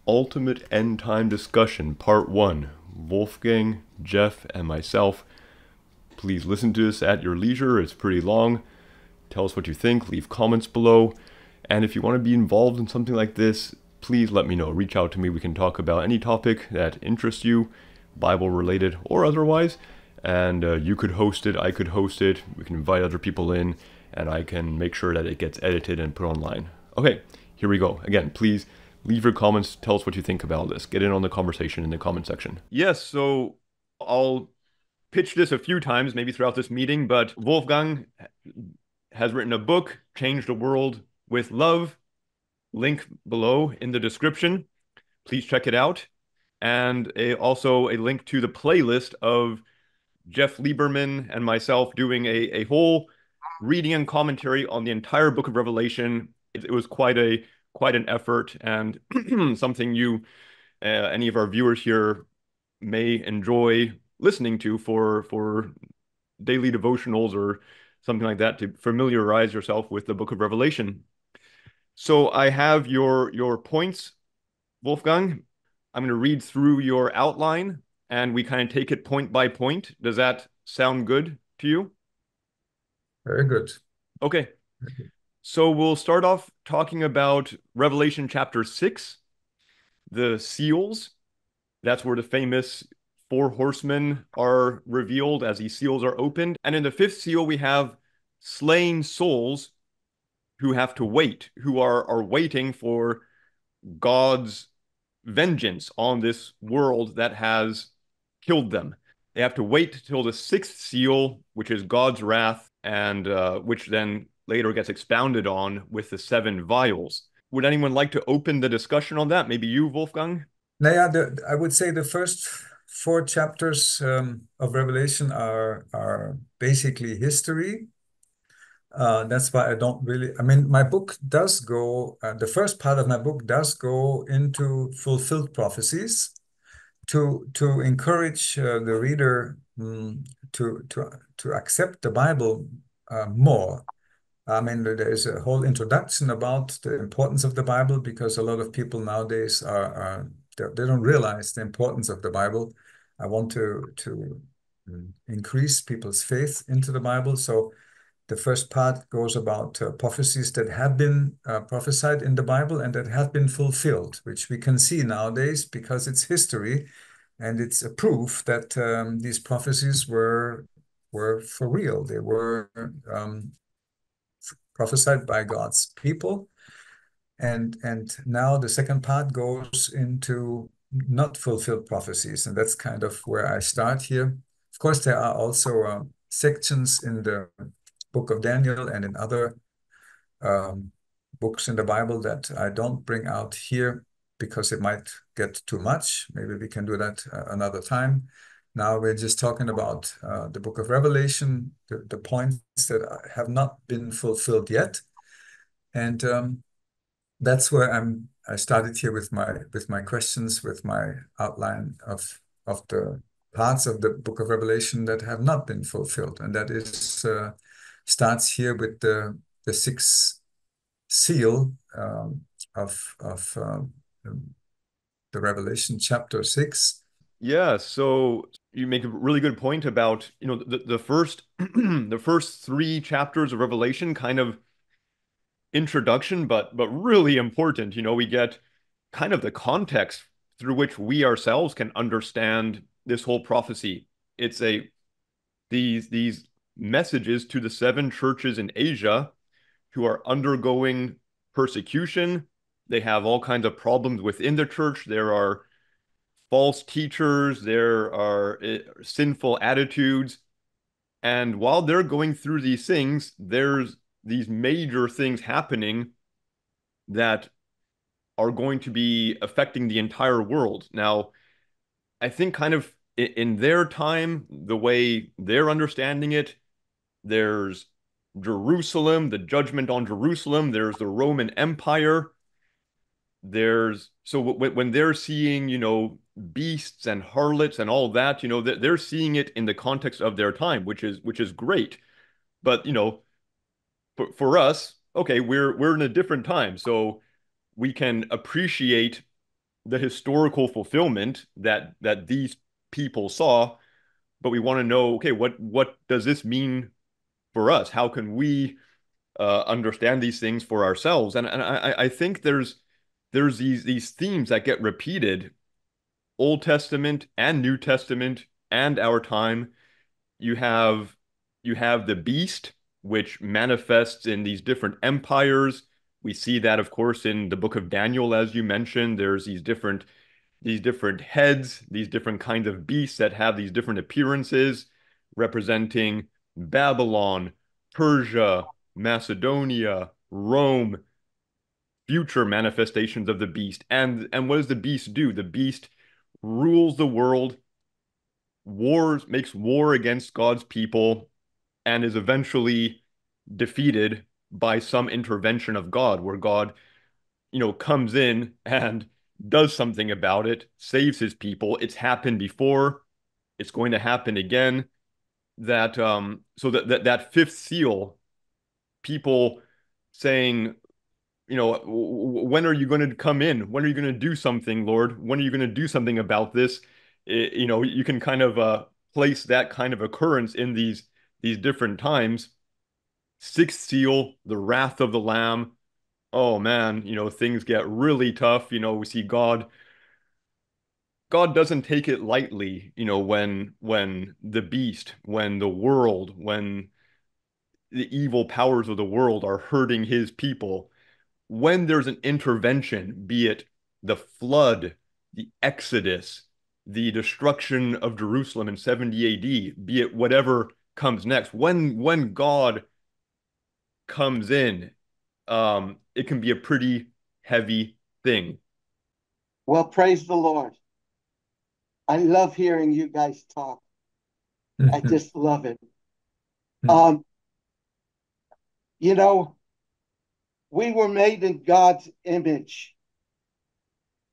Ultimate End Time Discussion, Part 1. Wolfgang, Jeff, and myself. Please listen to this at your leisure. It's pretty long. Tell us what you think. Leave comments below. And if you want to be involved in something like this, please let me know. Reach out to me. We can talk about any topic that interests you, Bible related or otherwise. And you could host it. I could host it. We can invite other people in. And I can make sure that it gets edited and put online. Okay, here we go. Again, please leave your comments. Tell us what you think about this. Get in on the conversation in the comment section. Yes, so I'll pitch this a few times, maybe throughout this meeting, but Wolfgang has written a book, Change the World with Love. Link below in the description. Please check it out. And also a link to the playlist of Jeff Lieberman and myself doing a whole reading and commentary on the entire book of Revelation. It was quite an effort, and something any of our viewers here may enjoy listening to for daily devotionals or something like that to familiarize yourself with the book of Revelation. So I have your points, Wolfgang. I'm going to read through your outline, and we kind of take it point by point. Does that sound good to you? Very good. Okay. So we'll start off talking about Revelation chapter 6, the seals. That's where the famous four horsemen are revealed as these seals are opened. And in the fifth seal, we have slain souls who have to wait, who are waiting for God's vengeance on this world that has killed them. They have to wait till the sixth seal, which is God's wrath, and which then later gets expounded on with the seven vials. Would anyone like to open the discussion on that? Maybe you, Wolfgang? Now, I would say the first four chapters of Revelation are basically history. That's why I don't really, I mean, my book does go, the first part of my book does go into fulfilled prophecies to encourage the reader to accept the Bible more. I mean, there's a whole introduction about the importance of the Bible because a lot of people nowadays they don't realize the importance of the Bible. I want to increase people's faith into the Bible. So the first part goes about prophecies that have been prophesied in the Bible and that have been fulfilled, which we can see nowadays because it's history and it's a proof that these prophecies were for real. They were prophesied by God's people. And now the second part goes into not fulfilled prophecies. And that's kind of where I start here. Of course, there are also sections in the book of Daniel and in other books in the Bible that I don't bring out here because it might get too much. Maybe we can do that another time. Now we're just talking about the book of Revelation, the points that have not been fulfilled yet. And that's where I started here with my questions, with my outline of the parts of the book of Revelation that have not been fulfilled. And that is starts here with the sixth seal of the Revelation chapter 6. Yeah, so you make a really good point about, the first the first three chapters of Revelation kind of introduction, but really important. We get kind of the context through which we ourselves can understand this whole prophecy. It's these messages to the seven churches in Asia who are undergoing persecution. They have all kinds of problems within the church. There are false teachers, there are sinful attitudes. And while they're going through these things, there's these major things happening that are going to be affecting the entire world. Now, I think kind of in their time, the way they're understanding it, there's Jerusalem, the judgment on Jerusalem, there's the Roman Empire. There's so when they're seeing, beasts and harlots and all that, they're seeing it in the context of their time, which is great. But, for us, okay, we're in a different time, so we can appreciate the historical fulfillment that these people saw, but we want to know, okay, what does this mean for us? How can we understand these things for ourselves? And I think there's these themes that get repeated, Old Testament and New Testament and our time. You have you have the beast, which manifests in these different empires. We see that, of course, in the book of Daniel, as you mentioned. There's these different heads, these different kinds of beasts that have these different appearances, representing Babylon, Persia, Macedonia, Rome, future manifestations of the beast. And what does the beast do? The beast rules the world, makes war against God's people, and is eventually defeated by some intervention of God, where God, comes in and does something about it, saves his people. It's happened before, it's going to happen again. That fifth seal, people saying, when are you going to come in? When are you going to do something, Lord? When are you going to do something about this? You can kind of place that kind of occurrence in these different times. Sixth seal, the wrath of the Lamb. Oh man, things get really tough. We see God doesn't take it lightly, when the beast, when the world, when the evil powers of the world are hurting his people. When there's an intervention, be it the flood, the Exodus, the destruction of Jerusalem in 70 AD, be it whatever comes next, when God comes in, it can be a pretty heavy thing. Well, praise the Lord. I love hearing you guys talk. I Mhm. just love it. Mhm. Um, you know, we were made in God's image.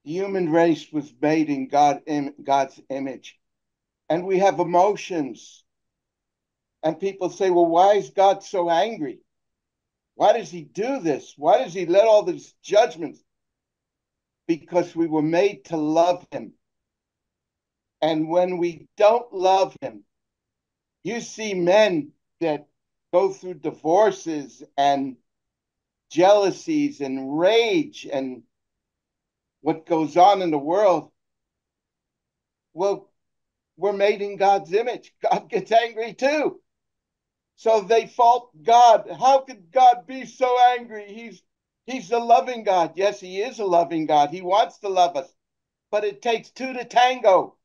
The human race was made in God's image. And we have emotions. And people say, well, why is God so angry? Why does he do this? Why does he let all these judgments? Because we were made to love him. And when we don't love him, you see men that go through divorces and jealousies and rage and what goes on in the world. Well, we're made in God's image. God gets angry too. So they fault God. How could God be so angry? He's a loving God. Yes, he is a loving God. He wants to love us. But it takes two to tango.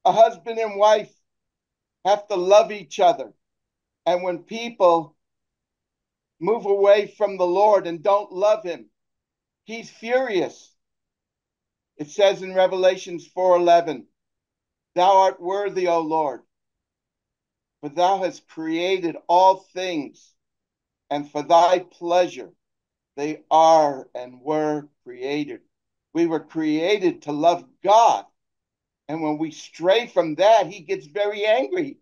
A husband and wife have to love each other. And when people move away from the Lord and don't love him, he's furious. It says in Revelations 4:11, thou art worthy, O Lord, for thou hast created all things, and for thy pleasure they are and were created. We were created to love God. And when we stray from that, he gets very angry.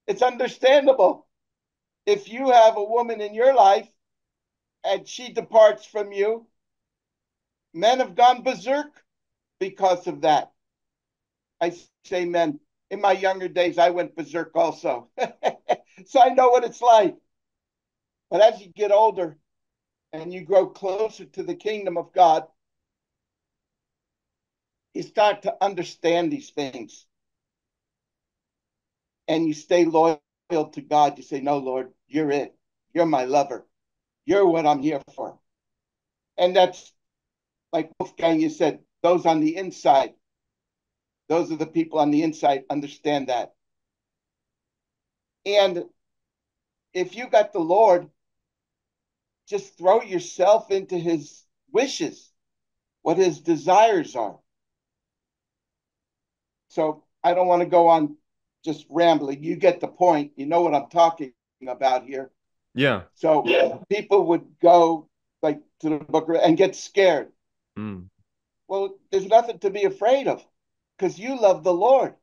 It's understandable. If you have a woman in your life and she departs from you, men have gone berserk because of that. I say men. In my younger days, I went berserk also. So I know what it's like. But as you get older and you grow closer to the kingdom of God, you start to understand these things. And you stay loyal to God. You say, no, Lord, you're it. You're my lover. You're what I'm here for. And that's like Wolfgang, you said, those on the inside. Those are the people on the inside understand that. And if you got the Lord, just throw yourself into his wishes, what his desires are. So I don't want to go on just rambling. You get the point. You know what I'm talking about here. Yeah. So people would go like to the book and get scared. Mm. Well, there's nothing to be afraid of because you love the Lord.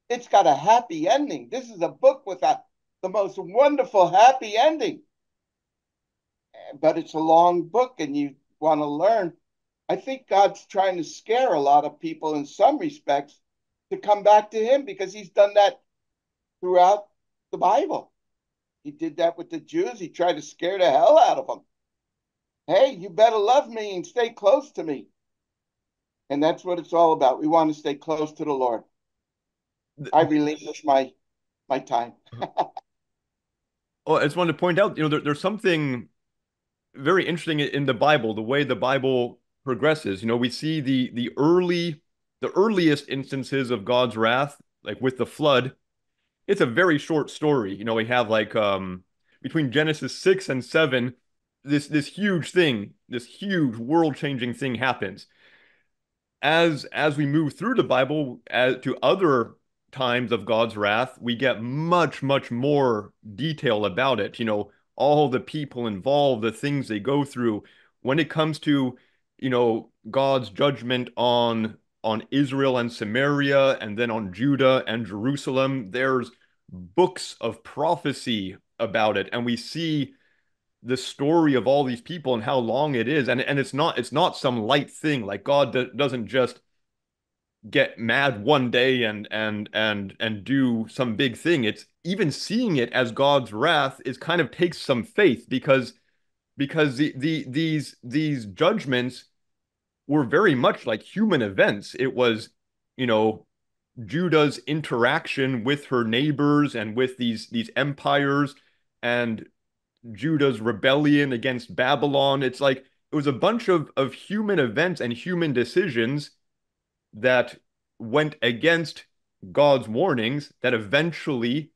It's got a happy ending. This is a book with the most wonderful happy ending. But it's a long book and you want to learn. I think God's trying to scare a lot of people in some respects to come back to him, because he's done that throughout the Bible. He did that with the Jews. He tried to scare the hell out of them. Hey, you better love me and stay close to me. And that's what it's all about. We want to stay close to the Lord. I relinquish my time. Oh, I just wanted to point out, there's something very interesting in the Bible, the way the Bible progresses. We see the earliest instances of God's wrath, like with the flood. It's a very short story. We have like between Genesis 6 and 7, this huge thing, this huge world-changing thing happens. As we move through the Bible to other times of God's wrath, we get much, much more detail about it. All the people involved, the things they go through. When it comes to, God's judgment on Israel and Samaria, and then on Judah and Jerusalem, there's books of prophecy about it, and we see the story of all these people and how long it is, and it's not some light thing. Like God doesn't just get mad one day and do some big thing. It's even seeing it as God's wrath is kind of takes some faith, because these judgments were very much like human events. It was, you know, Judah's interaction with her neighbors and with these empires, and Judah's rebellion against Babylon. It's like it was a bunch of human events and human decisions that went against God's warnings that eventually,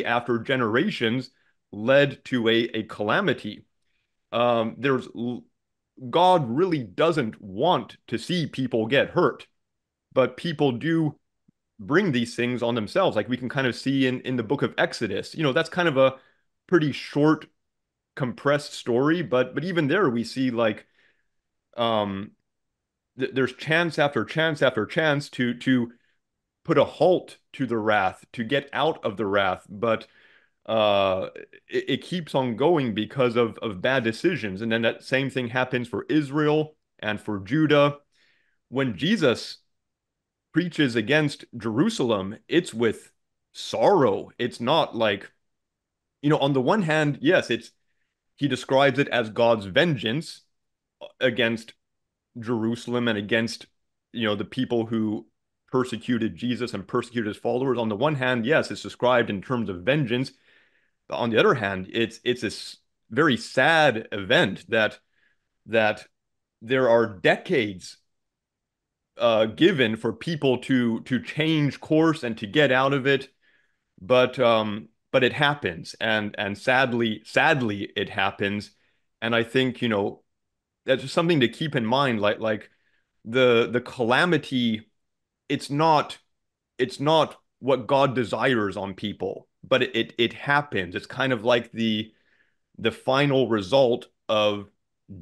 after generations, led to a calamity. There's God really doesn't want to see people get hurt, but people do bring these things on themselves. Like we can kind of see in the book of Exodus. That's kind of a pretty short, compressed story, but even there we see like um there's chance after chance after chance to put a halt to the wrath, to get out of the wrath, but uh it keeps on going because of bad decisions. And then that same thing happens for Israel and for Judah. When Jesus preaches against Jerusalem, it's with sorrow. It's not like, on the one hand, yes, he describes it as God's vengeance against Jerusalem and against, the people who persecuted Jesus and persecuted his followers. On the one hand, yes, it's described in terms of vengeance. But on the other hand, it's this very sad event that there are decades given for people to change course and to get out of it, but it happens, and sadly it happens. And I think, that's just something to keep in mind. Like the calamity, it's not what God desires on people, but it happens. It's kind of like the final result of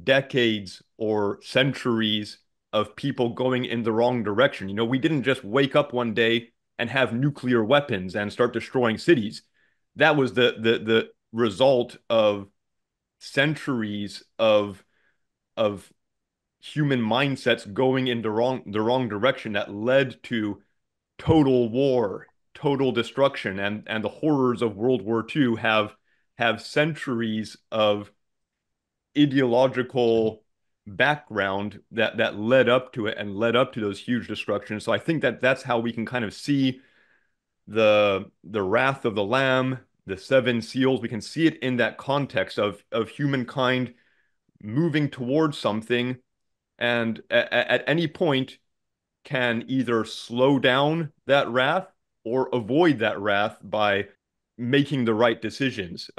decades or centuries of people going in the wrong direction. We didn't just wake up one day and have nuclear weapons and start destroying cities. That was the result of centuries of human mindsets going in the wrong direction that led to total war, total destruction, and the horrors of World War II have centuries of ideological background that led up to it and led up to those huge destructions. So I think that's how we can kind of see the wrath of the Lamb, the seven seals. We can see it in that context of humankind moving towards something, and at any point can either slow down that wrath or avoid that wrath by making the right decisions.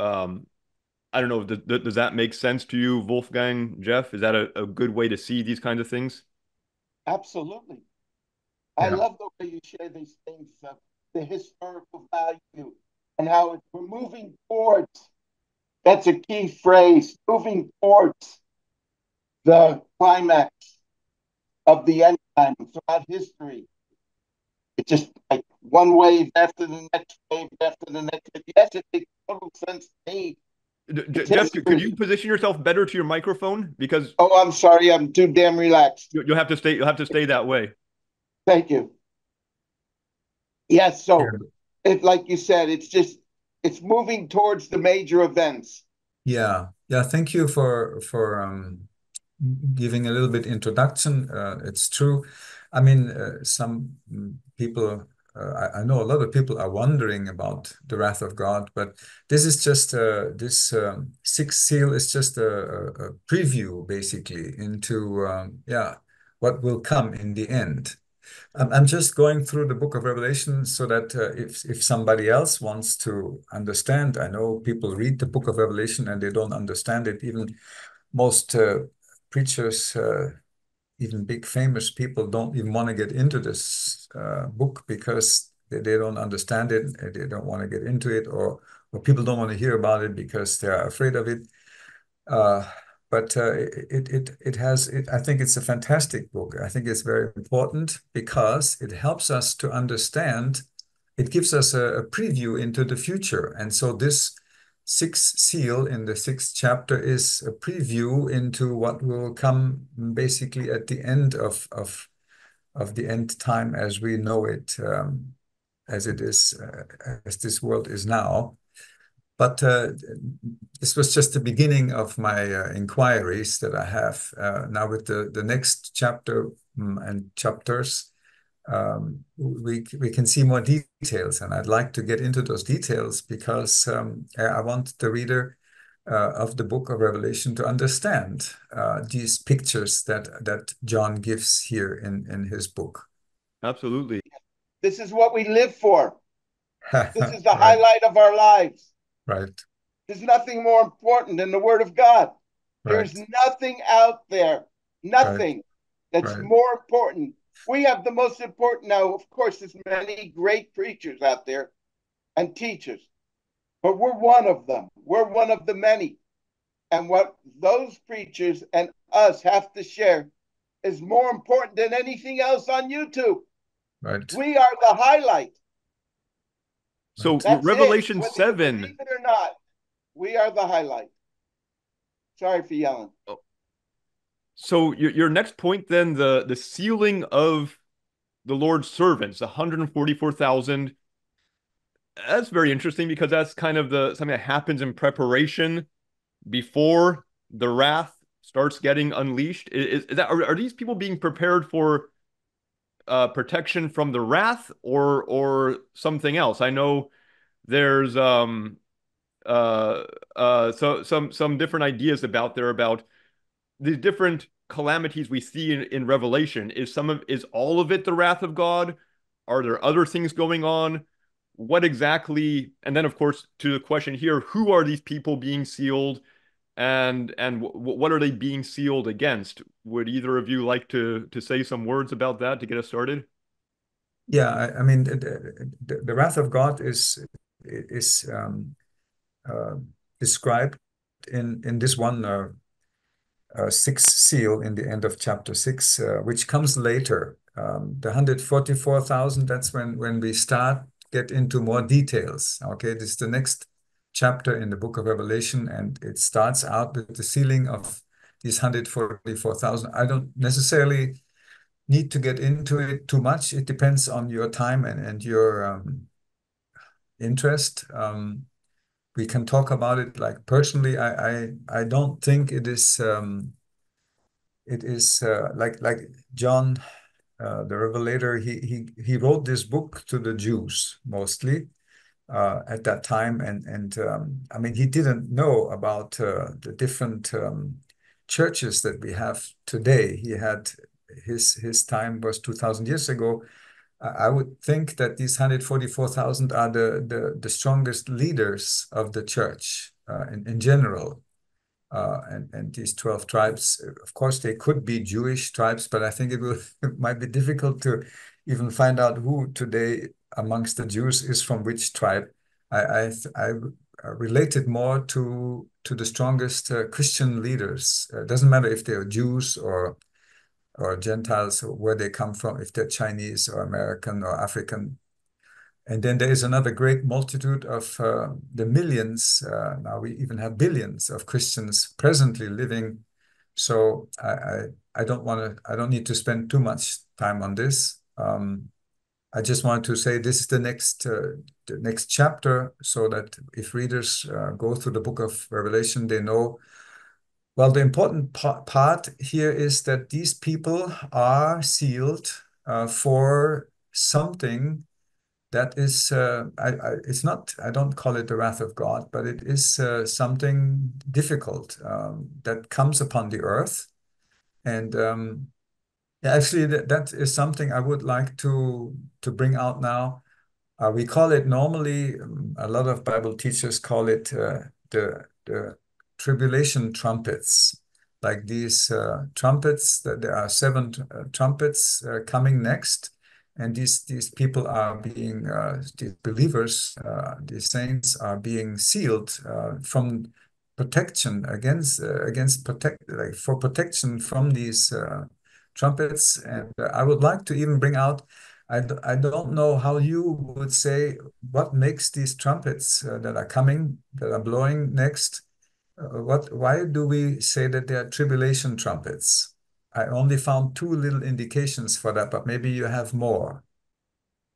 I don't know, does that make sense to you, Wolfgang, Jeff? Is that a good way to see these kinds of things? Absolutely. I Yeah. love the way you share these things, the historical value, and how we're moving towards. That's a key phrase, moving towards the climax of the end time throughout history. It's just like one wave after the next wave after the next. Yes, it makes total sense to me It's Jeff, could history. you position yourself better to your microphone? Because Oh, I'm sorry. I'm too damn relaxed. you'll have to stay. You'll have to stay that way. Thank you. Yes. Yeah. So it, like you said, it's moving towards the major events. Yeah, yeah. Thank you for giving a little bit introduction. It's true. I mean, some people, I know a lot of people are wondering about the wrath of God, but this is just this sixth seal is just a preview, basically, into yeah, what will come in the end. I'm just going through the book of Revelation so that if somebody else wants to understand, I know people read the book of Revelation and they don't understand it. Even most preachers, even big famous people, don't even want to get into this book because they don't understand it. They don't want to get into it, or people don't want to hear about it because they're afraid of it. Uh, but it has it. I think it's a fantastic book. I think it's very important because it helps us to understand. It gives us a preview into the future, and so this sixth seal in the sixth chapter is a preview into what will come basically at the end of the end time as we know it, as it is, as this world is now. But this was just the beginning of my inquiries that I have now with the next chapter and chapters. We can see more details, and I'd like to get into those details because I want the reader of the book of Revelation to understand these pictures that John gives here in his book. Absolutely. This is what we live for. This is the Right, highlight of our lives. right, There's nothing more important than the Word of God. There's right, nothing out there, right, nothing that's right, more important. We have the most important now. Of course, there's many great preachers out there and teachers, but we're one of them. We're one of the many. And what those preachers and us have to share is more important than anything else on YouTube. right, We are the highlight. So right. That's it. Revelation Whether you 7. believe it or not, we are the highlight. Sorry for yelling. So your next point then, the sealing of the Lord's servants, 144,000. That's very interesting because that's kind of the something that happens in preparation before the wrath starts getting unleashed. Is that are these people being prepared for protection from the wrath or something else? I know there's uh so some different ideas about there about these different calamities we see in Revelation. Is all of it the wrath of God? Are there other things going on? What exactly? And then, of course, to the question here, who are these people being sealed, and what are they being sealed against? Would either of you like to say some words about that to get us started? Yeah, I mean, the wrath of God is uh, described in this one sixth seal in the end of chapter six, which comes later. The 144,000, that's when we start get into more details. Okay, this is the next chapter in the book of Revelation, and it starts out with the sealing of these 144,000. I don't necessarily need to get into it too much. It depends on your time and your interest. We can talk about it like personally. I don't think it is like John the Revelator. He wrote this book to the Jews mostly at that time, and I mean he didn't know about the different churches that we have today. He had his time was 2,000 years ago. I would think that these 144,000 are the strongest leaders of the church in general. And these 12 tribes, of course, they could be Jewish tribes, but I think it might be difficult to even find out who today amongst the Jews is from which tribe. I relate it more to the strongest Christian leaders. It doesn't matter if they're Jews or Gentiles, or where they come from, if they're Chinese or American or African. And then there is another great multitude of the millions. Now we even have billions of Christians presently living. So I don't want to. I don't need to spend too much time on this. I just want to say this is the next chapter, so that if readers go through the book of Revelation, they know. Well, the important part here is that these people are sealed for something that is, it's not, I don't call it the wrath of God, but it is something difficult that comes upon the earth. And yeah, actually, that is something I would like to bring out now. We call it normally, a lot of Bible teachers call it the tribulation trumpets. Like these trumpets, that there are seven trumpets coming next, and these people are being these believers, these saints are being sealed from protection against protect like for protection from these trumpets. And I would like to even bring out. I don't know how you would say what makes these trumpets that are coming, that are blowing next. Why do we say that they are tribulation trumpets? I only found two little indications for that, but maybe you have more.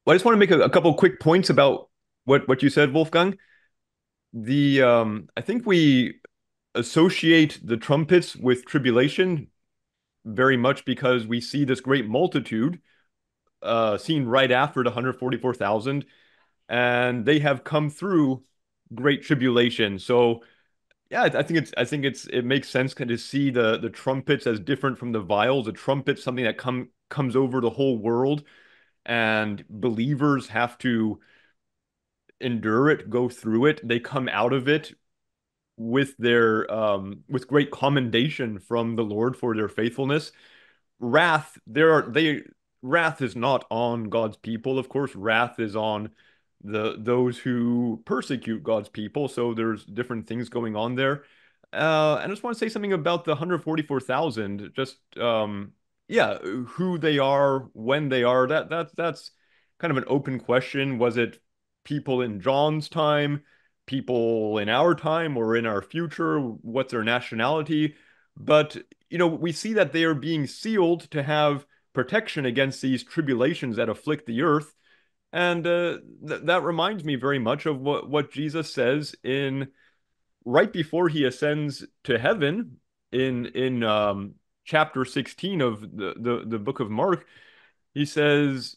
Well, I just want to make a couple quick points about what you said, Wolfgang. I think we associate the trumpets with tribulation very much because we see this great multitude seen right after the 144,000, and they have come through great tribulation. So yeah, it makes sense kind of see the trumpets as different from the vials. The trumpets, something that comes over the whole world, and believers have to endure it, go through it. They come out of it with their with great commendation from the Lord for their faithfulness. Wrath, wrath is not on God's people, of course. Wrath is on those who persecute God's people. So there's different things going on there. I just want to say something about the 144,000. Just yeah, who they are, when they are. That's kind of an open question. Was it people in John's time, people in our time, or in our future? What's their nationality? But we see that they are being sealed to have protection against these tribulations that afflict the earth. And that reminds me very much of what Jesus says in right before he ascends to heaven in chapter 16 of the book of Mark. He says,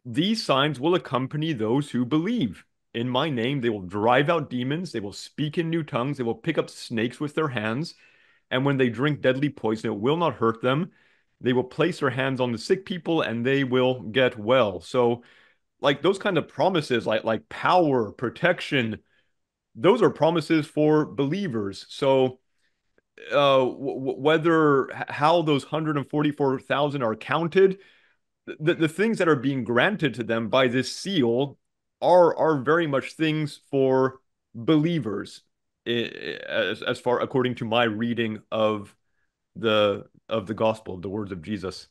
"These signs will accompany those who believe. In my name, they will drive out demons, they will speak in new tongues, they will pick up snakes with their hands, and when they drink deadly poison, it will not hurt them. They will place their hands on the sick people and they will get well." So, like those kind of promises, like power, protection, those are promises for believers. So, whether how those 144,000 are counted, the things that are being granted to them by this seal are very much things for believers, as far according to my reading of the gospel, of the words of Jesus.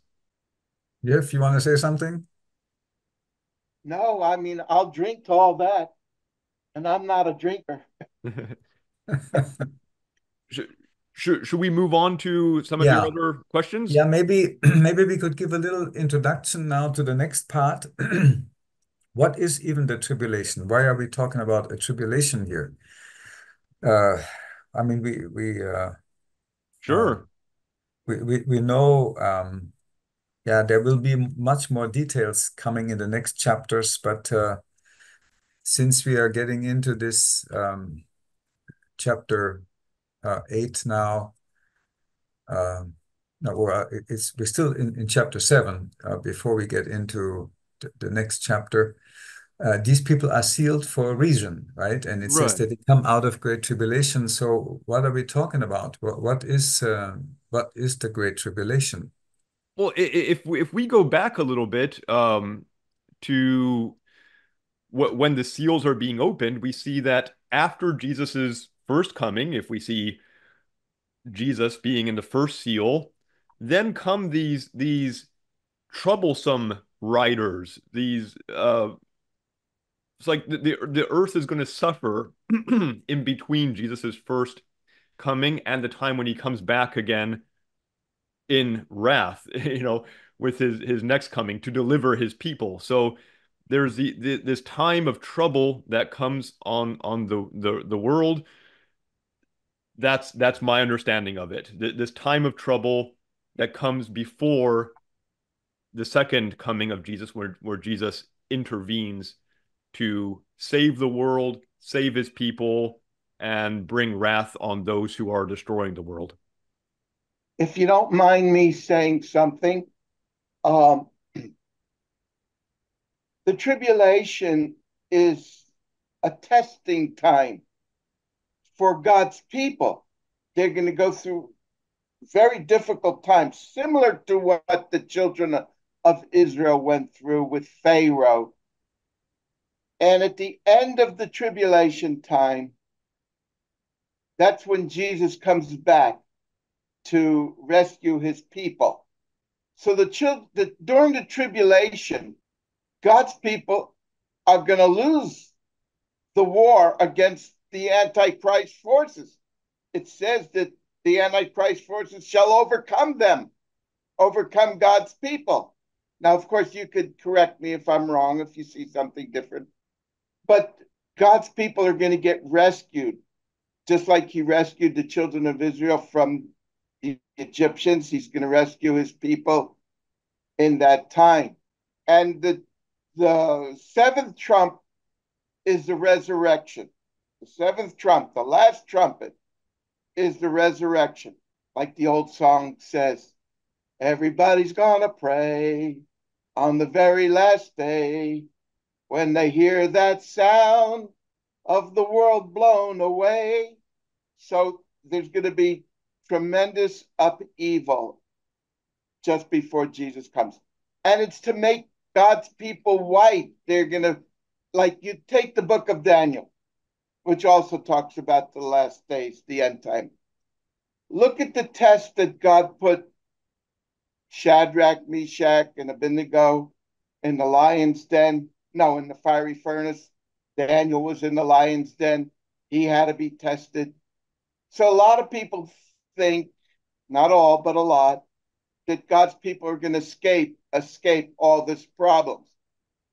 If you want to say something? No, I mean, I'll drink to all that, and I'm not a drinker. Should, should we move on to some of your Yeah. other questions? Yeah, maybe maybe we could give a little introduction now to the next part. What is even the tribulation? Why are we talking about a tribulation here? Uh, I mean, uh, Sure. we know, yeah, there will be much more details coming in the next chapters, but since we are getting into this chapter 8 now, no, or we're still in chapter 7 before we get into the next chapter. These people are sealed for a reason, right? And it says Right. that they come out of great tribulation. So what are we talking about? What is the great tribulation? Well, if we go back a little bit to when the seals are being opened, we see that after Jesus's first coming, if we see Jesus being in the first seal, then come these troublesome writers, these it's like the earth is going to suffer in between Jesus's first coming and the time when he comes back again in wrath, with his next coming to deliver his people. So there's this time of trouble that comes on the world. That's my understanding of it. This time of trouble that comes before the second coming of Jesus, where Jesus intervenes to save the world, save his people, and bring wrath on those who are destroying the world. If you don't mind me saying something, um, the tribulation is a testing time for God's people. They're going to go through very difficult times, similar to what the children of Israel went through with Pharaoh. And at the end of the tribulation time, that's when Jesus comes back to rescue his people. So during the tribulation, God's people are going to lose the war against the Antichrist forces. It says that the Antichrist forces shall overcome them, overcome God's people. Now, of course, you could correct me if I'm wrong, if you see something different. But God's people are going to get rescued, just like he rescued the children of Israel from the Egyptians. He's going to rescue his people in that time. And the seventh trump is the resurrection. The seventh trump, the last trumpet, is the resurrection. Like the old song says, everybody's gonna pray on the very last day when they hear that sound of the world blown away. So there's going to be tremendous upheaval just before Jesus comes. And it's to make God's people white. They're going to, like, you take the book of Daniel, which also talks about the last days, the end time. Look at the test that God put Shadrach, Meshach, and Abednego in the lion's den. No, in the fiery furnace. Daniel was in the lion's den. He had to be tested. So a lot of people think, not all, but a lot, that God's people are going to escape all this problems.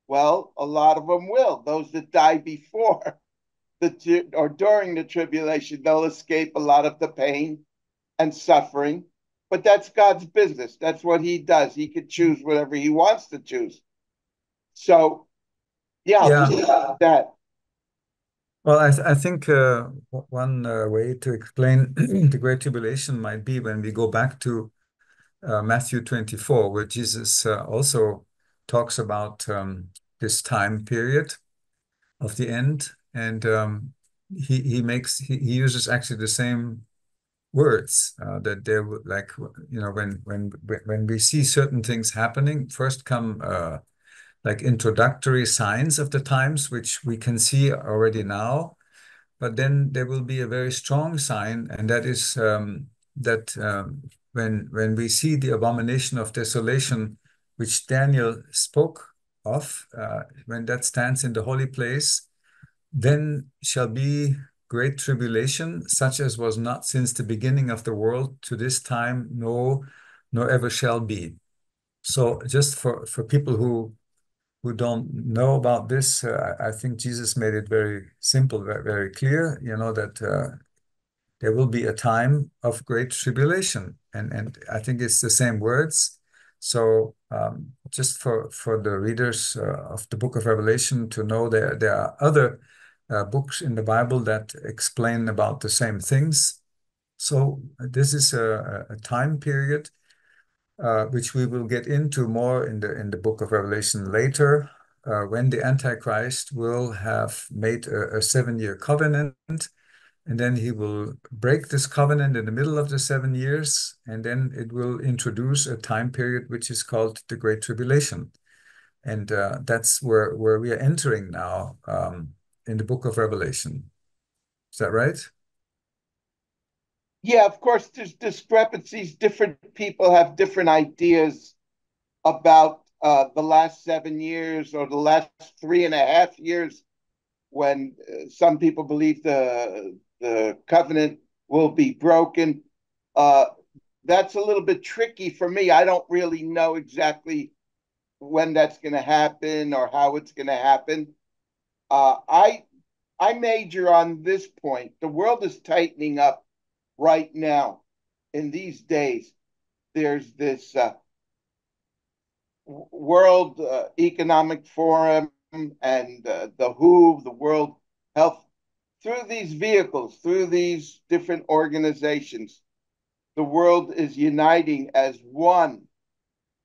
Well, a lot of them will. Those that die before or during the tribulation, they'll escape a lot of the pain and suffering. But that's God's business. That's what he does. He could choose whatever he wants to choose. So, yeah, I'll just say that. Well, I think one way to explain the Great Tribulation might be when we go back to Matthew 24, where Jesus also talks about this time period of the end, and he uses actually the same words that there would, like, when we see certain things happening, first come like introductory signs of the times, which we can see already now. But then there will be a very strong sign, and that is that when we see the abomination of desolation, which Daniel spoke of, when that stands in the holy place, then shall be great tribulation, such as was not since the beginning of the world to this time, no, nor ever shall be. So just for people who don't know about this, I think Jesus made it very simple, very, very clear, that there will be a time of great tribulation. And I think it's the same words. So just for the readers of the book of Revelation to know there are other books in the Bible that explain about the same things. So this is a time period which we will get into more in the book of Revelation later, when the Antichrist will have made a 7-year covenant, and then he will break this covenant in the middle of the 7 years, and then it will introduce a time period which is called the Great Tribulation. And that's where we are entering now in the book of Revelation. Is that right? Yeah, of course, there's discrepancies. Different people have different ideas about the last 7 years or the last 3.5 years when some people believe the covenant will be broken. Uh, that's a little bit tricky for me. I don't really know exactly when that's going to happen or how it's going to happen. I major on this point. The world is tightening up right now. In these days, there's this World Economic Forum and the WHO, the World Health, through these vehicles, through these different organizations, the world is uniting as one.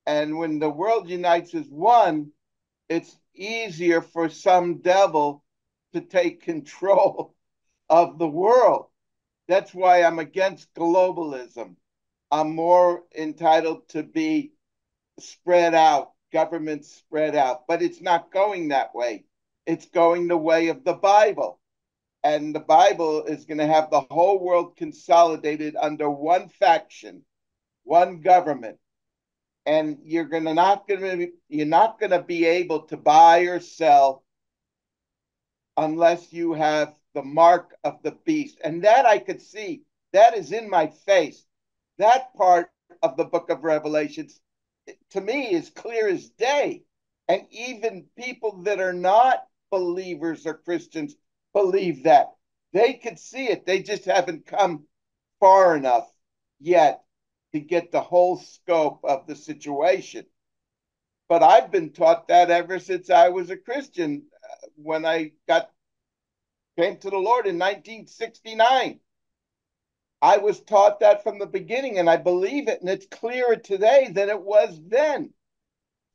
And when the world unites as one, it's easier for some devil to take control of the world. That's why I'm against globalism. I'm more entitled to be spread out, government spread out, but it's not going that way. It's going the way of the Bible. And the Bible is going to have the whole world consolidated under one faction, one government. And you're not going to be able to buy or sell unless you have the mark of the beast. And that I could see. That is in my face. That part of the book of Revelations, to me, is clear as day. And even people that are not believers or Christians believe that. They could see it. They just haven't come far enough yet to get the whole scope of the situation. But I've been taught that ever since I was a Christian. When I came to the Lord in 1969, I was taught that from the beginning, and I believe it, and it's clearer today than it was then.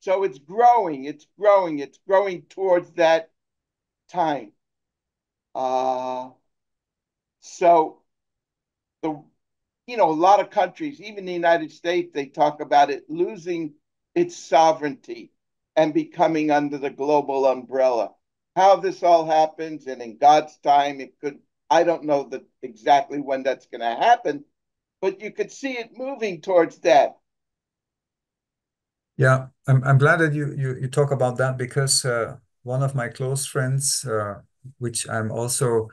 So it's growing, it's growing towards that time. So the a lot of countries, even the United States, they talk about it losing its sovereignty and becoming under the global umbrella. How this all happens, and in God's time, it could. I don't know exactly when that's going to happen, but you could see it moving towards that. Yeah, I'm glad that you talk about that, because one of my close friends, which I'm also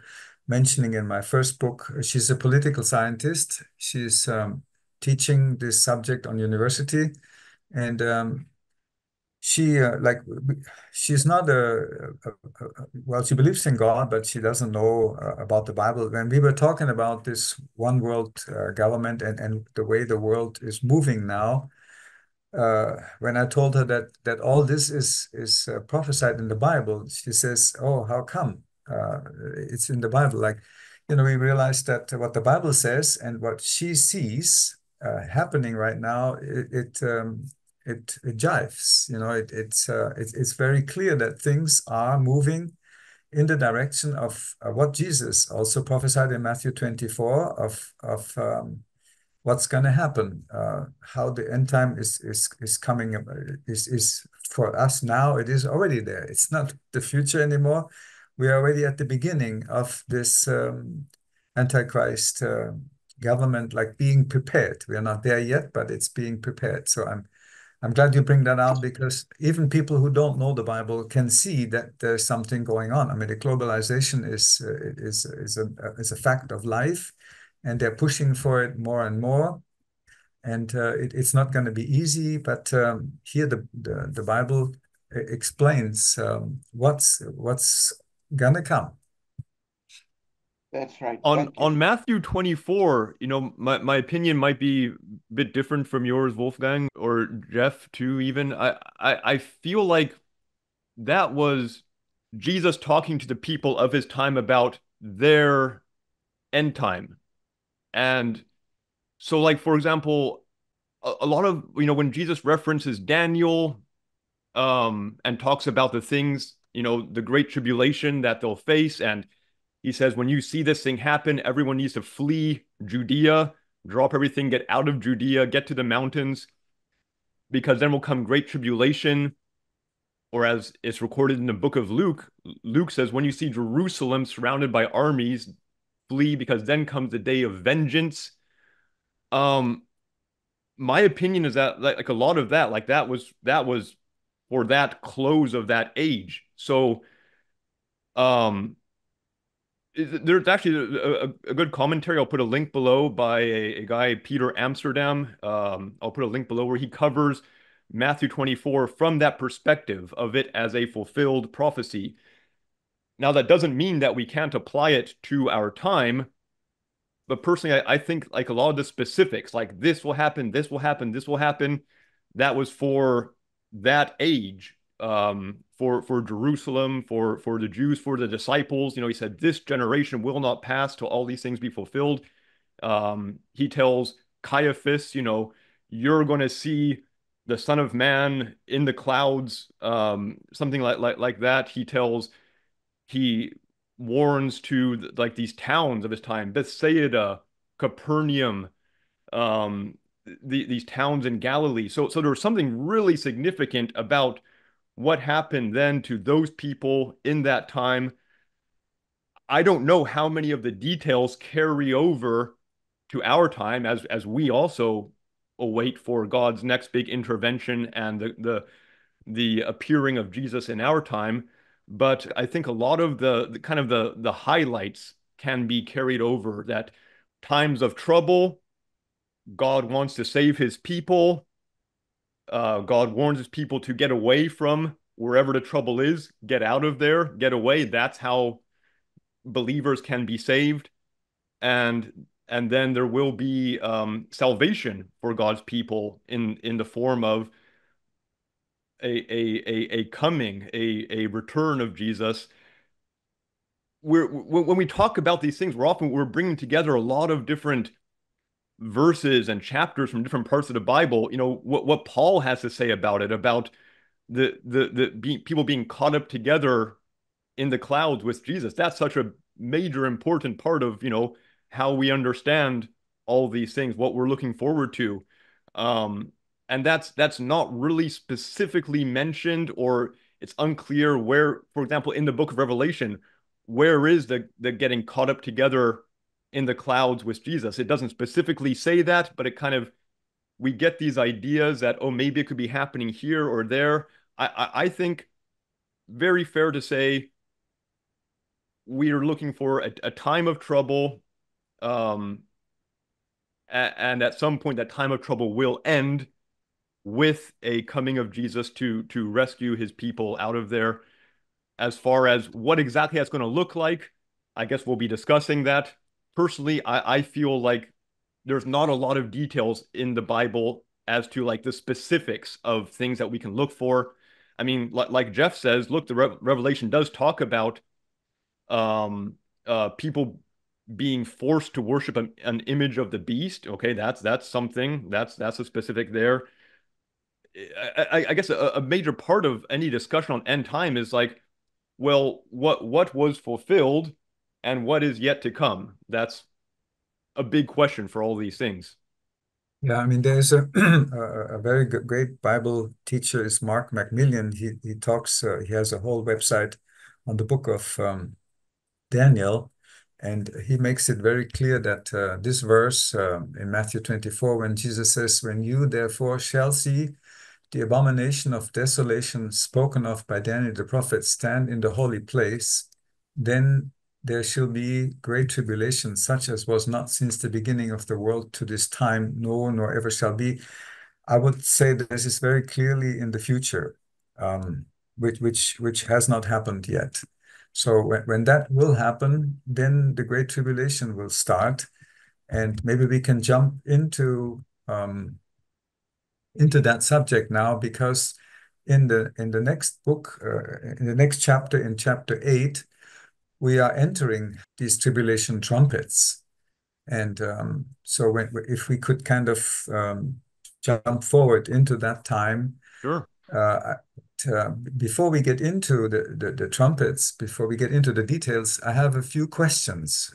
mentioning in my first book, she's a political scientist. She's teaching this subject on university, and she she's not well, she believes in God, but she doesn't know about the Bible. When we were talking about this one world government and the way the world is moving now, when I told her that all this is prophesied in the Bible, she says, "Oh, how come? It's in the Bible." Like, we realized that what the Bible says and what she sees happening right now, it jives. It's very clear that things are moving in the direction of what Jesus also prophesied in Matthew 24 of what's going to happen, how the end time is coming, is for us now. It is already there. It's not the future anymore. We are already at the beginning of this Antichrist government, like being prepared. We are not there yet, but it's being prepared. So I'm glad you bring that out, because even people who don't know the Bible can see that there's something going on. I mean, the globalization is a fact of life, and they're pushing for it more and more. And it's not going to be easy, but here the Bible explains what's gonna come. That's right. On Thank you. Matthew 24, my opinion might be a bit different from yours, Wolfgang, or Jeff too, even. I feel like that was Jesus talking to the people of his time about their end time. And so, like, for example, a lot of, when Jesus references Daniel, and talks about the things, the great tribulation that they'll face, and he says, when you see this thing happen, everyone needs to flee Judea, drop everything, get out of Judea, get to the mountains, because then will come great tribulation. Or as it's recorded in the book of Luke, Luke says, when you see Jerusalem surrounded by armies, flee, because then comes the day of vengeance. My opinion is that like a lot of that, like that was for that close of that age. So There's actually a good commentary. I'll put a link below by a guy, Peter Amsterdam. I'll put a link below where he covers Matthew 24 from that perspective of it as a fulfilled prophecy. Now, that doesn't mean that we can't apply it to our time, but personally, I think like a lot of the specifics, like this will happen, this will happen, this will happen, that was for that age, for Jerusalem, for the Jews, for the disciples. He said this generation will not pass till all these things be fulfilled. He tells Caiaphas, you're going to see the Son of Man in the clouds, something like that. He warns to like these towns of his time, Bethsaida, Capernaum, these towns in Galilee. So there was something really significant about what happened then to those people in that time. I don't know how many of the details carry over to our time as we also await for God's next big intervention and the appearing of Jesus in our time. But I think a lot of the kind of the highlights can be carried over, that times of trouble, God wants to save his people. God warns his people to get away from wherever the trouble is, get out of there, get away. That's how believers can be saved. And then there will be salvation for God's people in the form of a coming, a return of Jesus. When we talk about these things, we're bringing together a lot of different verses and chapters from different parts of the Bible. What Paul has to say about it, about people being caught up together in the clouds with Jesus. That's such a major important part of, how we understand all these things, what we're looking forward to. And that's not really specifically mentioned, or it's unclear where, for example, in the book of Revelation, where is the getting caught up together in the clouds with Jesus? It doesn't specifically say that, but it kind of, we get these ideas that, oh, maybe it could be happening here or there. I think very fair to say we are looking for a time of trouble, um, and at some point that time of trouble will end with a coming of Jesus to rescue his people out of there. As far as what exactly that's going to look like, I guess we'll be discussing that. Personally, I feel like there's not a lot of details in the Bible as to like the specifics of things that we can look for. I mean, like Jeff says, look, the Revelation does talk about um, people being forced to worship an image of the beast. Okay, that's something that's a specific there. I guess a major part of any discussion on end time is like, well, what was fulfilled and what is yet to come? That's a big question for all these things. Yeah, I mean, there's a a very great Bible teacher is Mark Macmillan. He talks. He has a whole website on the book of Daniel, and he makes it very clear that this verse in Matthew 24, when Jesus says, "When you therefore shall see the abomination of desolation spoken of by Daniel the prophet stand in the holy place, then there shall be great tribulation, such as was not since the beginning of the world to this time, no, nor ever shall be." I would say that this is very clearly in the future, which has not happened yet. So when that will happen, then the Great Tribulation will start, and maybe we can jump into that subject now, because in the next book, in the next chapter, in chapter 8, we are entering these tribulation trumpets. And so if we could kind of jump forward into that time, Sure. before we get into the trumpets, before we get into the details, I have a few questions,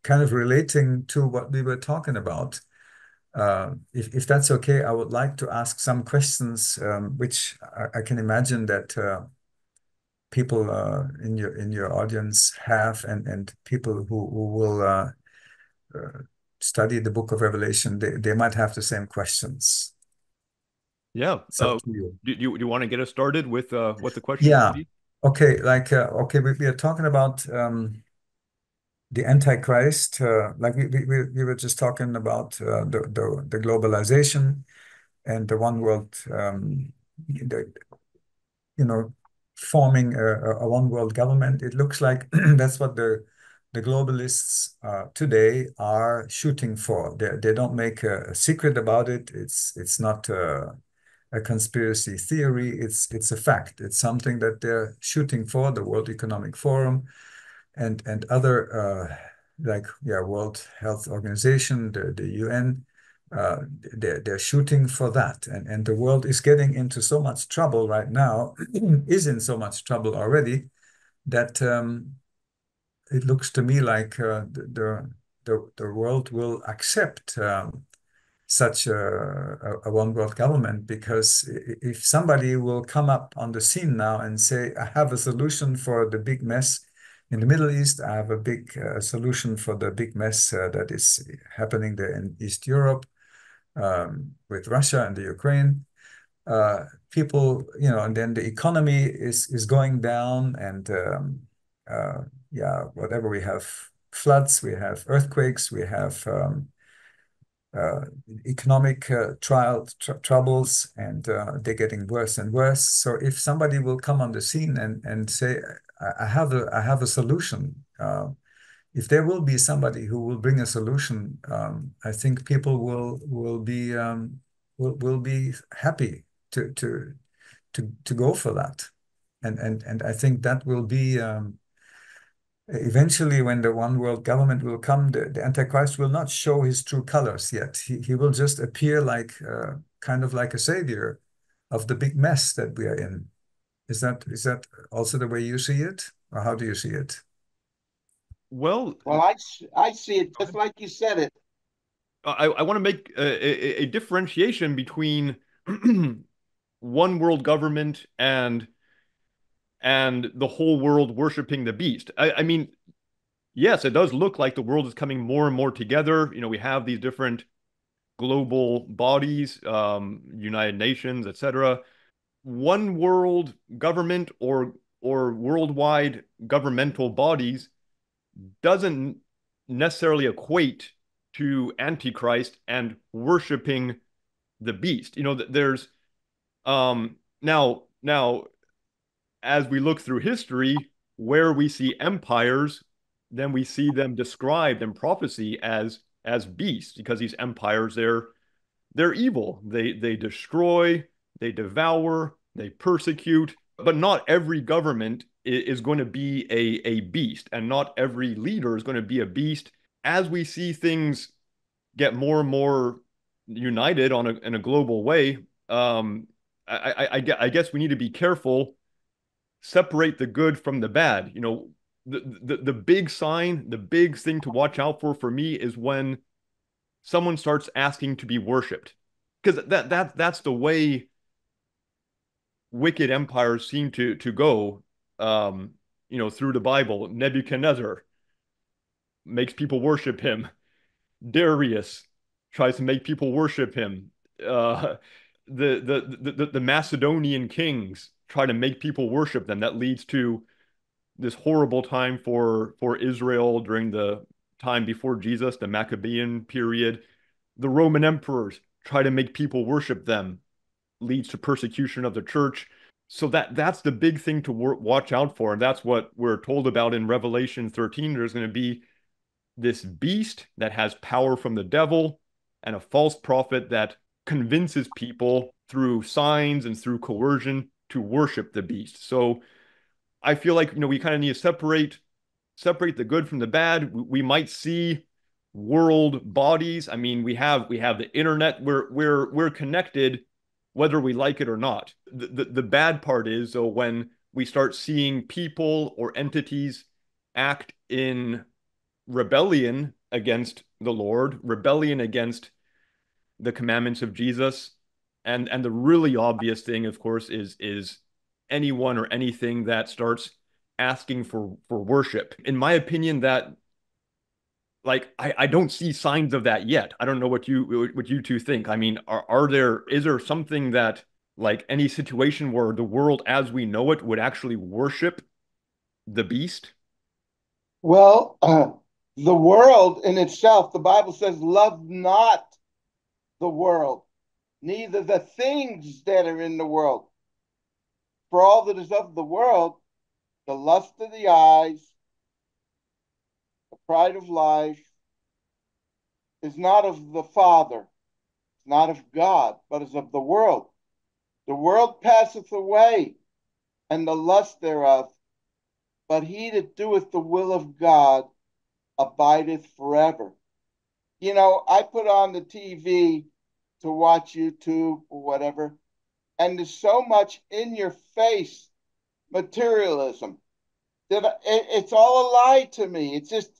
kind of relating to what we were talking about. If that's okay, I would like to ask some questions, which I can imagine that people in your audience have, and people who will study the book of Revelation, they might have the same questions. Yeah. It's up to you. Do you want to get us started with what the questions would Yeah, be? Okay, okay, we are talking about the Antichrist. Like we were just talking about the globalization and the one world, the, you know, forming a one world government. It looks like that's what the globalists today are shooting for. They don't make a secret about it. It's not a conspiracy theory. It's a fact. It's something that they're shooting for. The World Economic Forum and other like World Health Organization, the UN, they're shooting for that, and the world is getting into so much trouble right now, is in so much trouble already that it looks to me like the world will accept such a one world government, because if somebody will come up on the scene now and say, I have a solution for the big mess in the Middle East, I have a big solution for the big mess that is happening there in East Europe with Russia and the Ukraine. People, and then the economy is going down, and whatever we have, floods, we have earthquakes, we have uh, economic troubles, and they're getting worse and worse. So if somebody will come on the scene and say, I have a solution, if there will be somebody who will bring a solution, I think people will be happy to go for that, and I think that will be. Eventually, when the one world government will come, the Antichrist will not show his true colors yet. He will just appear like kind of like a savior of the big mess that we are in. Is that also the way you see it, or how do you see it? Well, Well, I see it just like you said it. I want to make a differentiation between one world government and the whole world worshiping the beast. I mean, yes, it does look like the world is coming more and more together. We have these different global bodies, United Nations, etc. One world government or worldwide governmental bodies doesn't necessarily equate to Antichrist and worshiping the beast. There's now as we look through history, where we see empires, then we see them described in prophecy as beasts, because these empires, they're evil. They destroy, they devour, they persecute. But not every government is going to be a beast, and not every leader is going to be a beast. As we see things get more and more united in a global way, I guess we need to be careful, separate the good from the bad. The big sign, the big thing to watch out for me is when someone starts asking to be worshipped, because that's the way wicked empires seem to go. Through the Bible, Nebuchadnezzar makes people worship him. Darius tries to make people worship him. The Macedonian kings try to make people worship them. That leads to this horrible time for Israel during the time before Jesus, the Maccabean period. The Roman emperors try to make people worship them, leads to persecution of the church. So that's the big thing to watch out for, and that's what we're told about in Revelation 13. There's going to be this beast that has power from the devil, and a false prophet that convinces people through signs and through coercion to worship the beast. So I feel like we kind of need to separate the good from the bad. We might see world bodies. I mean, we have the internet. We're connected, whether we like it or not. The bad part is, though, when we start seeing people or entities act in rebellion against the Lord, rebellion against the commandments of Jesus. And the really obvious thing, of course, is anyone or anything that starts asking for worship. In my opinion, that, like, I don't see signs of that yet. I don't know what you two think. I mean, is there something that like any situation where the world as we know it would actually worship the beast? Well, the world in itself, the Bible says, love not the world, neither the things that are in the world. For all that is of the world, the lust of the eyes, the pride of life, is not of the Father, not of God, but is of the world. The world passeth away, and the lust thereof, but he that doeth the will of God abideth forever. You know, I put on the TV to watch YouTube or whatever, and there's so much in your face materialism that it's all a lie to me. It's just,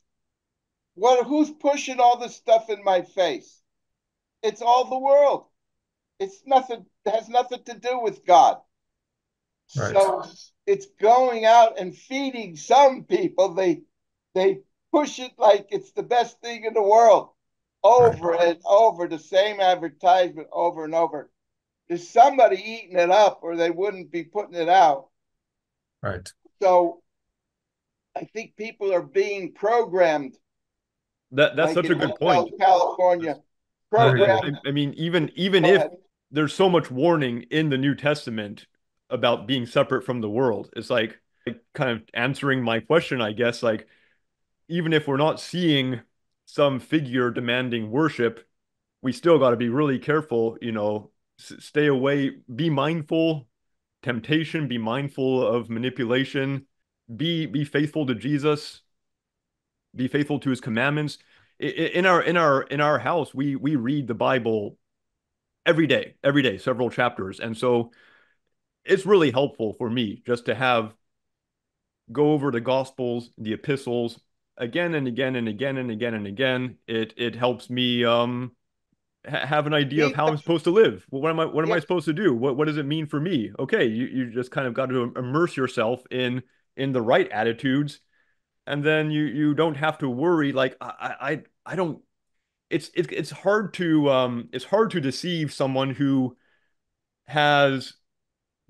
who's pushing all this stuff in my face? It's all the world. It's nothing, it has nothing to do with God. Right. So it's going out and feeding some people. They push it like it's the best thing in the world, Right. over and over, the same advertisement over and over. There's somebody eating it up, or they wouldn't be putting it out. Right. So I think people are being programmed, That's like such in a good point. Hotel California, Very good. programmed. I mean, even Go if ahead. there's so much warning in the New Testament about being separate from the world, it's like kind of answering my question, I guess. Like, even if we're not seeing some figure demanding worship, we still got to be really careful, stay away, be mindful, temptation, be mindful of manipulation, be faithful to Jesus, be faithful to his commandments. In our house, we read the Bible every day, several chapters. And so it's really helpful for me just to have go over the Gospels, the epistles again and again and again and again and again. It helps me have an idea of Keep how the, I'm supposed to live. What am I yeah, supposed to do? What does it mean for me? Okay, you just kind of got to immerse yourself in the right attitudes, and then you don't have to worry. Like I don't. It's hard to deceive someone who has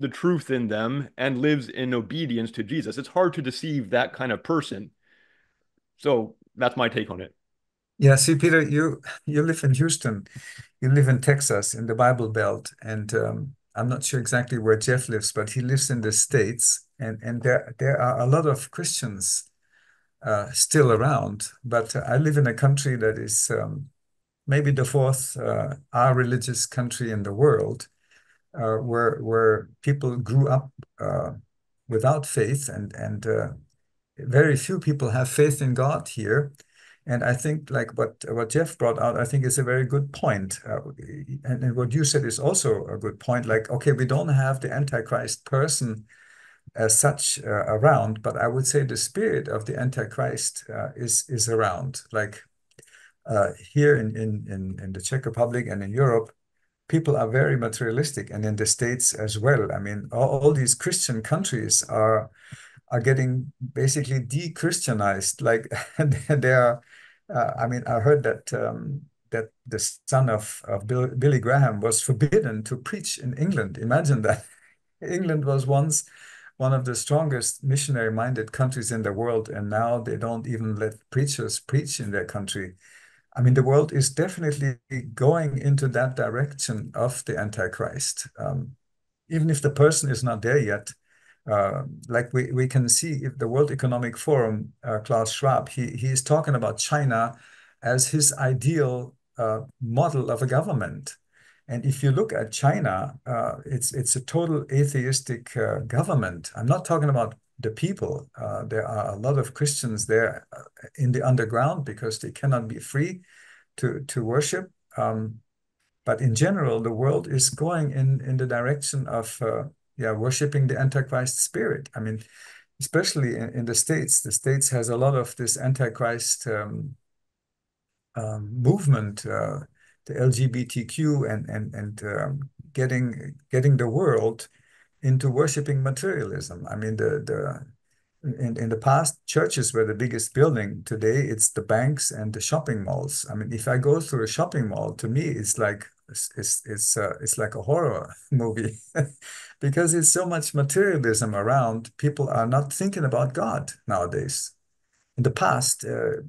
the truth in them and lives in obedience to Jesus. It's hard to deceive that kind of person. So that's my take on it. Yeah, see, Peter, you live in Houston, you live in Texas, in the Bible Belt, and I'm not sure exactly where Jeff lives, but he lives in the States, and there are a lot of Christians still around. But I live in a country that is maybe the fourth our religious country in the world, where people grew up without faith, and very few people have faith in God here. And I think like what Jeff brought out, I think is a very good point. And what you said is also a good point. Like, okay, we don't have the Antichrist person as such around, but I would say the spirit of the Antichrist is around. Like here in the Czech Republic and in Europe, people are very materialistic, and in the States as well. I mean, all these Christian countries are getting basically de-Christianized. Like they are. I mean, I heard that the son of Billy Graham was forbidden to preach in England. Imagine that. England was once one of the strongest missionary-minded countries in the world, and now they don't even let preachers preach in their country. I mean, the world is definitely going into that direction of the Antichrist. Even if the person is not there yet, like we can see if the World Economic Forum, Klaus Schwab, he is talking about China as his ideal model of a government. And if you look at China, it's a total atheistic government. I'm not talking about the people. There are a lot of Christians there in the underground because they cannot be free to worship. But in general, the world is going in the direction of worshiping the Antichrist spirit. I mean, especially in the States. The States has a lot of this Antichrist movement, the LGBTQ, and getting the world into worshiping materialism. I mean, in the past, churches were the biggest building. Today, it's the banks and the shopping malls. I mean, if I go through a shopping mall, to me, it's like it's like a horror movie because there's so much materialism around. People are not thinking about God nowadays. In the past,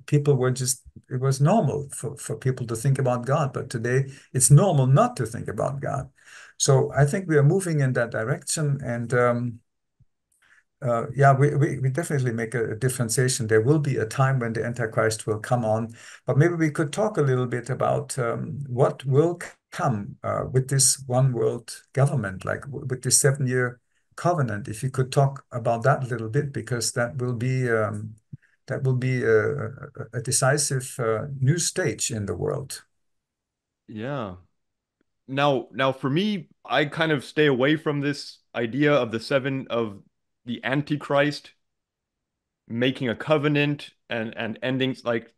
people were just, it was normal for people to think about God, but today it's normal not to think about God. So I think we are moving in that direction, and yeah, we definitely make a differentiation. There will be a time when the Antichrist will come on, but maybe we could talk a little bit about what will come with this one world government, like with this 7-year covenant. If you could talk about that a little bit, because that will be a decisive new stage in the world. Yeah. Now for me, I kind of stay away from this idea of the seven of the Antichrist making a covenant and endings. Like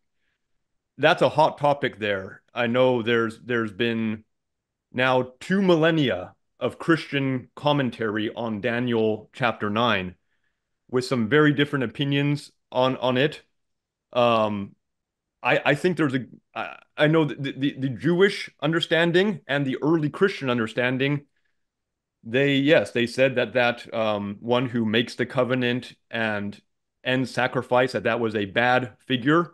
that's a hot topic there. I know there's been now 2 millennia of Christian commentary on Daniel chapter 9 with some very different opinions on it. Um, I think there's a I know the Jewish understanding and the early Christian understanding, they said that one who makes the covenant and ends sacrifice, that was a bad figure.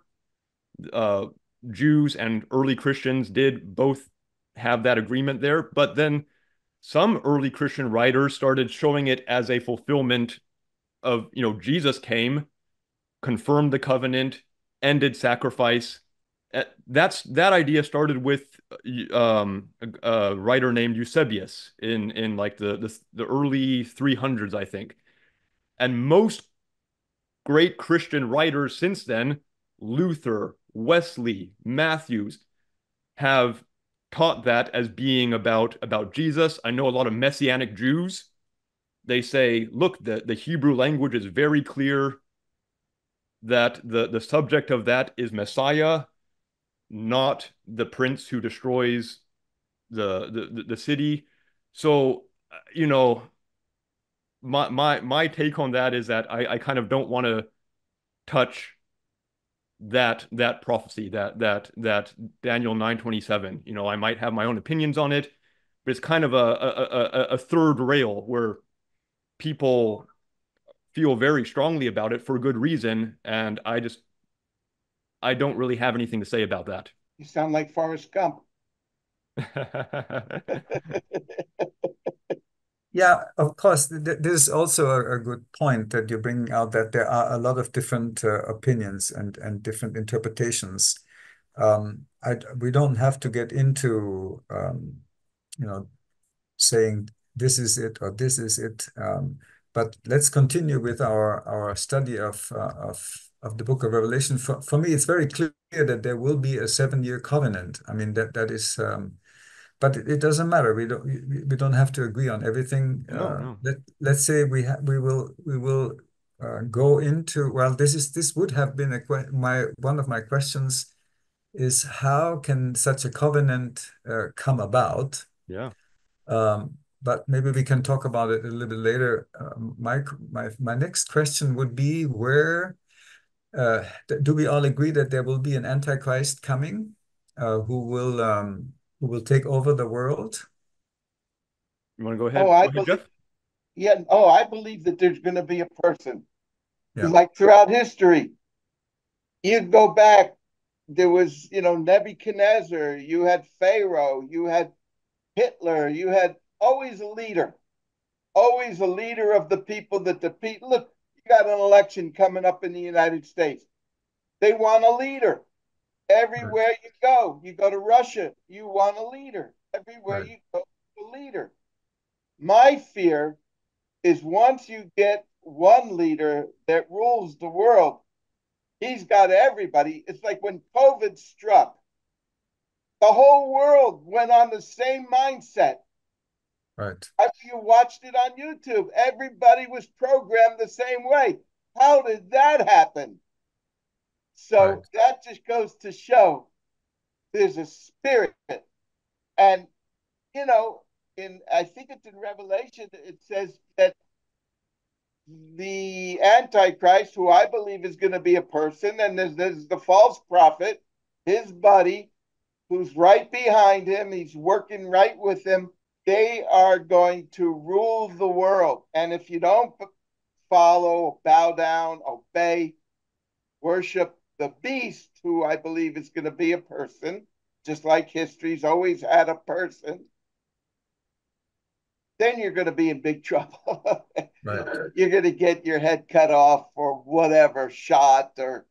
uh, Jews and early Christians did both have that agreement there, but then some early Christian writers started showing it as a fulfillment of, Jesus came, confirmed the covenant, ended sacrifice. That idea started with a writer named Eusebius in like the early 300s, I think. And most great Christian writers since then, Luther, Wesley, Matthews, have taught that as being about Jesus. I know a lot of Messianic Jews. They say, look, the Hebrew language is very clear that the subject of that is Messiah, not the prince who destroys the city. So, you know, my take on that is that I kind of don't want to touch that prophecy, that Daniel 9:27. I might have my own opinions on it, but it's kind of a third rail where people feel very strongly about it for good reason, and I don't really have anything to say about that. You sound like Forrest Gump. Yeah, of course. This is also a good point that you're bringing out, that there are a lot of different opinions and different interpretations. We don't have to get into you know saying this is it or this is it. But let's continue with our study of the book of Revelation. For me, it's very clear that there will be a 7-year covenant. I mean, that is, but it doesn't matter. We don't have to agree on everything. No, no. Let's say we will go into, well, this would have been one of my questions is, how can such a covenant come about? Yeah. But maybe we can talk about it a little bit later. My next question would be, where do we all agree that there will be an Antichrist coming, who will take over the world? You want to go ahead? Oh, Go I ahead, believe, Jeff? yeah. Oh, I believe that there's going to be a person. Yeah, Like throughout history, you go back, there was, Nebuchadnezzar, you had Pharaoh, you had Hitler, you had always a leader of the people that the people. Look, you got an election coming up in the United States. They want a leader. right, Everywhere you go to Russia, you want a leader. Everywhere right, you go, a leader. My fear is once you get one leader that rules the world, he's got everybody. It's like when COVID struck, the whole world went on the same mindset. right, After you watched it on YouTube, everybody was programmed the same way. How did that happen? right, So that just goes to show there's a spirit. And, you know, I think it's in Revelation, it says that the Antichrist, who I believe is going to be a person, and there's the false prophet, his buddy, who's right behind him. He's working right with him. They are going to rule the world. And if you don't follow, bow down, obey, worship the beast, who I believe is going to be a person, just like history's always had a person, then you're going to be in big trouble. Right. You're going to get your head cut off or whatever, shot, or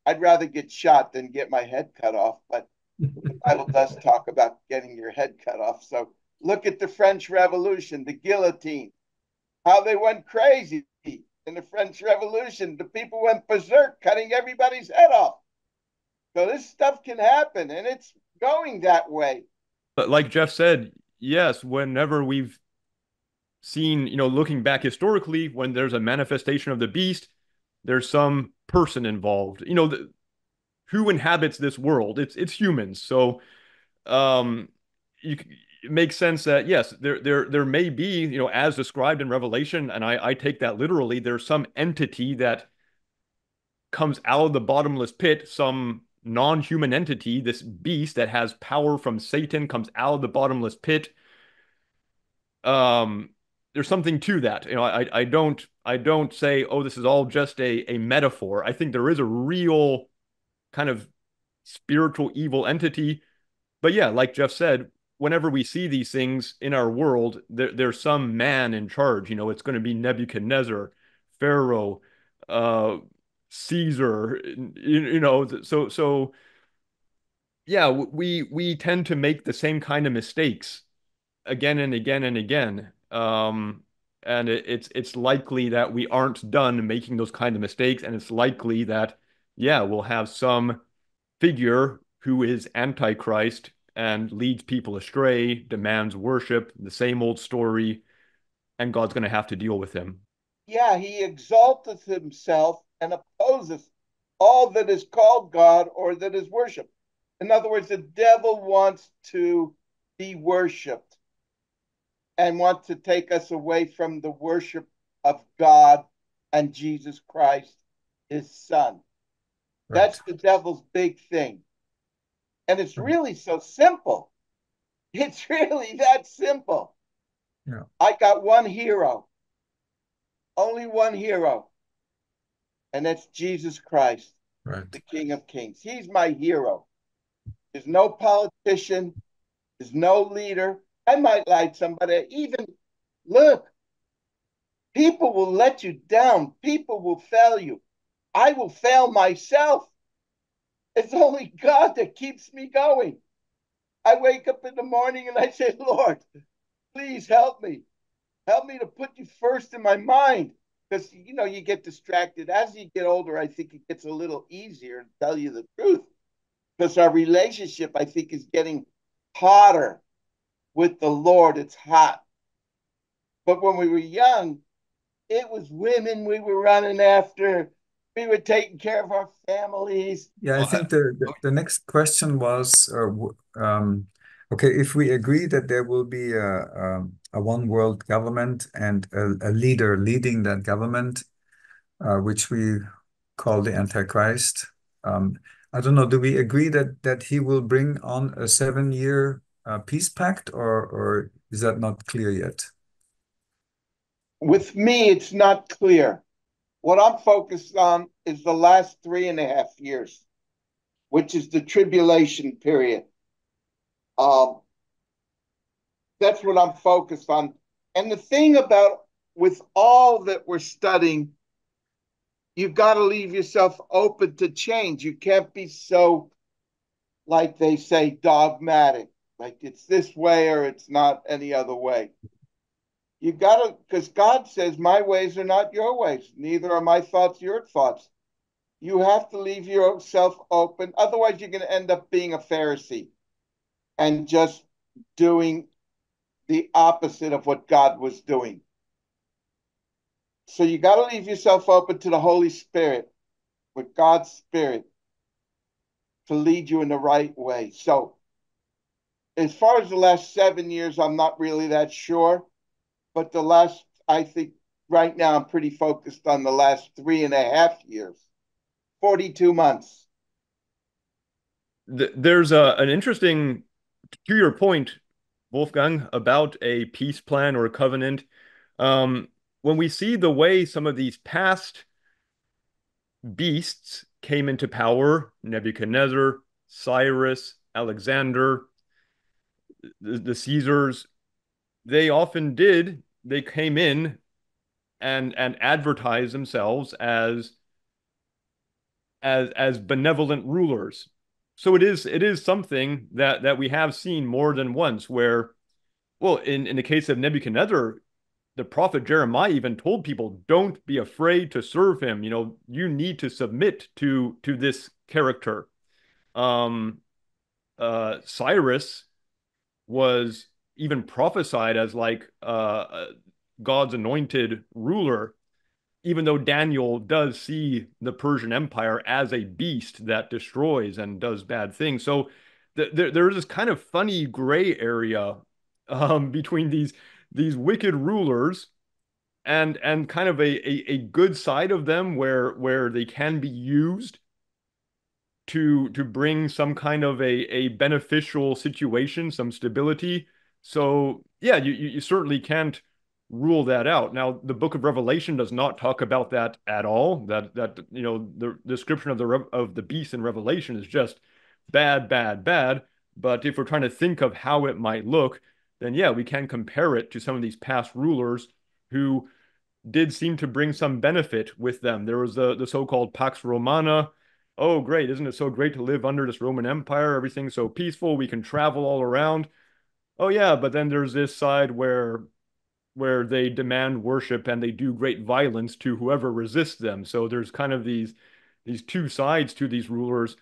I'd rather get shot than get my head cut off. But the Bible does talk about getting your head cut off. So look at the French Revolution, the guillotine, how they went crazy in the French Revolution. The people went berserk, cutting everybody's head off. So this stuff can happen, and it's going that way. But like Jeff said, yes, whenever we've seen, looking back historically, when there's a manifestation of the beast, there's some person involved. Who inhabits this world? It's humans. So it makes sense that yes, there may be, as described in Revelation, and I take that literally, there's some entity that comes out of the bottomless pit, some non-human entity, this beast that has power from Satan comes out of the bottomless pit. There's something to that. I don't say, oh, this is all just a metaphor. I think there is a real kind of spiritual evil entity. But yeah, like Jeff said, whenever we see these things in our world, there's some man in charge. It's going to be Nebuchadnezzar, Pharaoh, Caesar. So yeah, we tend to make the same kind of mistakes again and again and again. And it's likely that we aren't done making those kind of mistakes, and it's likely that yeah, we'll have some figure who is Antichrist and leads people astray, demands worship, the same old story, and God's going to have to deal with him. Yeah, he exalteth himself and opposes all that is called God or that is worshiped. In other words, the devil wants to be worshiped and wants to take us away from the worship of God and Jesus Christ, his son. Right. That's the devil's big thing. And it's really so simple. It's really that simple. Yeah. I got one hero, only one hero, and that's Jesus Christ, Right. the King of Kings. He's my hero. There's no politician, there's no leader. I might like somebody, even look, people will let you down, people will fail you. I will fail myself. It's only God that keeps me going. I wake up in the morning and I say, Lord, please help me. Help me to put you first in my mind. Because, you get distracted. As you get older, I think it gets a little easier to tell you the truth. Because our relationship, I think, is getting hotter with the Lord. It's hot. But when we were young, it was women we were running after. We were taking care of our families. Yeah, I Well, think the next question was, okay, if we agree that there will be a one world government and a leader leading that government, which we call the Antichrist, I don't know, do we agree that he will bring on a 7-year peace pact, or is that not clear yet? With me, it's not clear. What I'm focused on is the last 3.5 years, which is the tribulation period. That's what I'm focused on. And the thing about with all that we're studying, you've got to leave yourself open to change. You can't be so, like they say, dogmatic, like it's this way or it's not any other way. You got to, because God says, my ways are not your ways, neither are my thoughts your thoughts. You have to leave yourself open. Otherwise, you're going to end up being a Pharisee and just doing the opposite of what God was doing. So you got to leave yourself open to the Holy Spirit, with God's Spirit, to lead you in the right way. So as far as the last 7 years, I'm not really that sure. But I think right now I'm pretty focused on the last 3.5 years, 42 months. there's an interesting, to your point, Wolfgang, about a peace plan or a covenant. Um, when we see the way some of these past beasts came into power, Nebuchadnezzar, Cyrus, Alexander, the Caesars, they came in and advertised themselves as benevolent rulers. So it is something that we have seen more than once where, well, in the case of Nebuchadnezzar, the prophet Jeremiah even told people, don't be afraid to serve him. You need to submit to this character. Um, Cyrus was even prophesied as like God's anointed ruler, even though Daniel does see the Persian Empire as a beast that destroys and does bad things. So there is this kind of funny gray area between these wicked rulers and kind of a good side of them where they can be used to bring some kind of a beneficial situation, some stability. So yeah, you certainly can't rule that out. Now, the book of Revelation does not talk about that at all. The description of the beast in Revelation is just bad, bad, bad. But if we're trying to think of how it might look, then yeah, we can compare it to some of these past rulers who did seem to bring some benefit with them. There was the so-called Pax Romana. Oh, great. Isn't it so great to live under this Roman Empire? Everything's so peaceful. We can travel all around. Oh, yeah. But then there's this side where they demand worship and they do great violence to whoever resists them. So there's kind of these two sides to these rulers.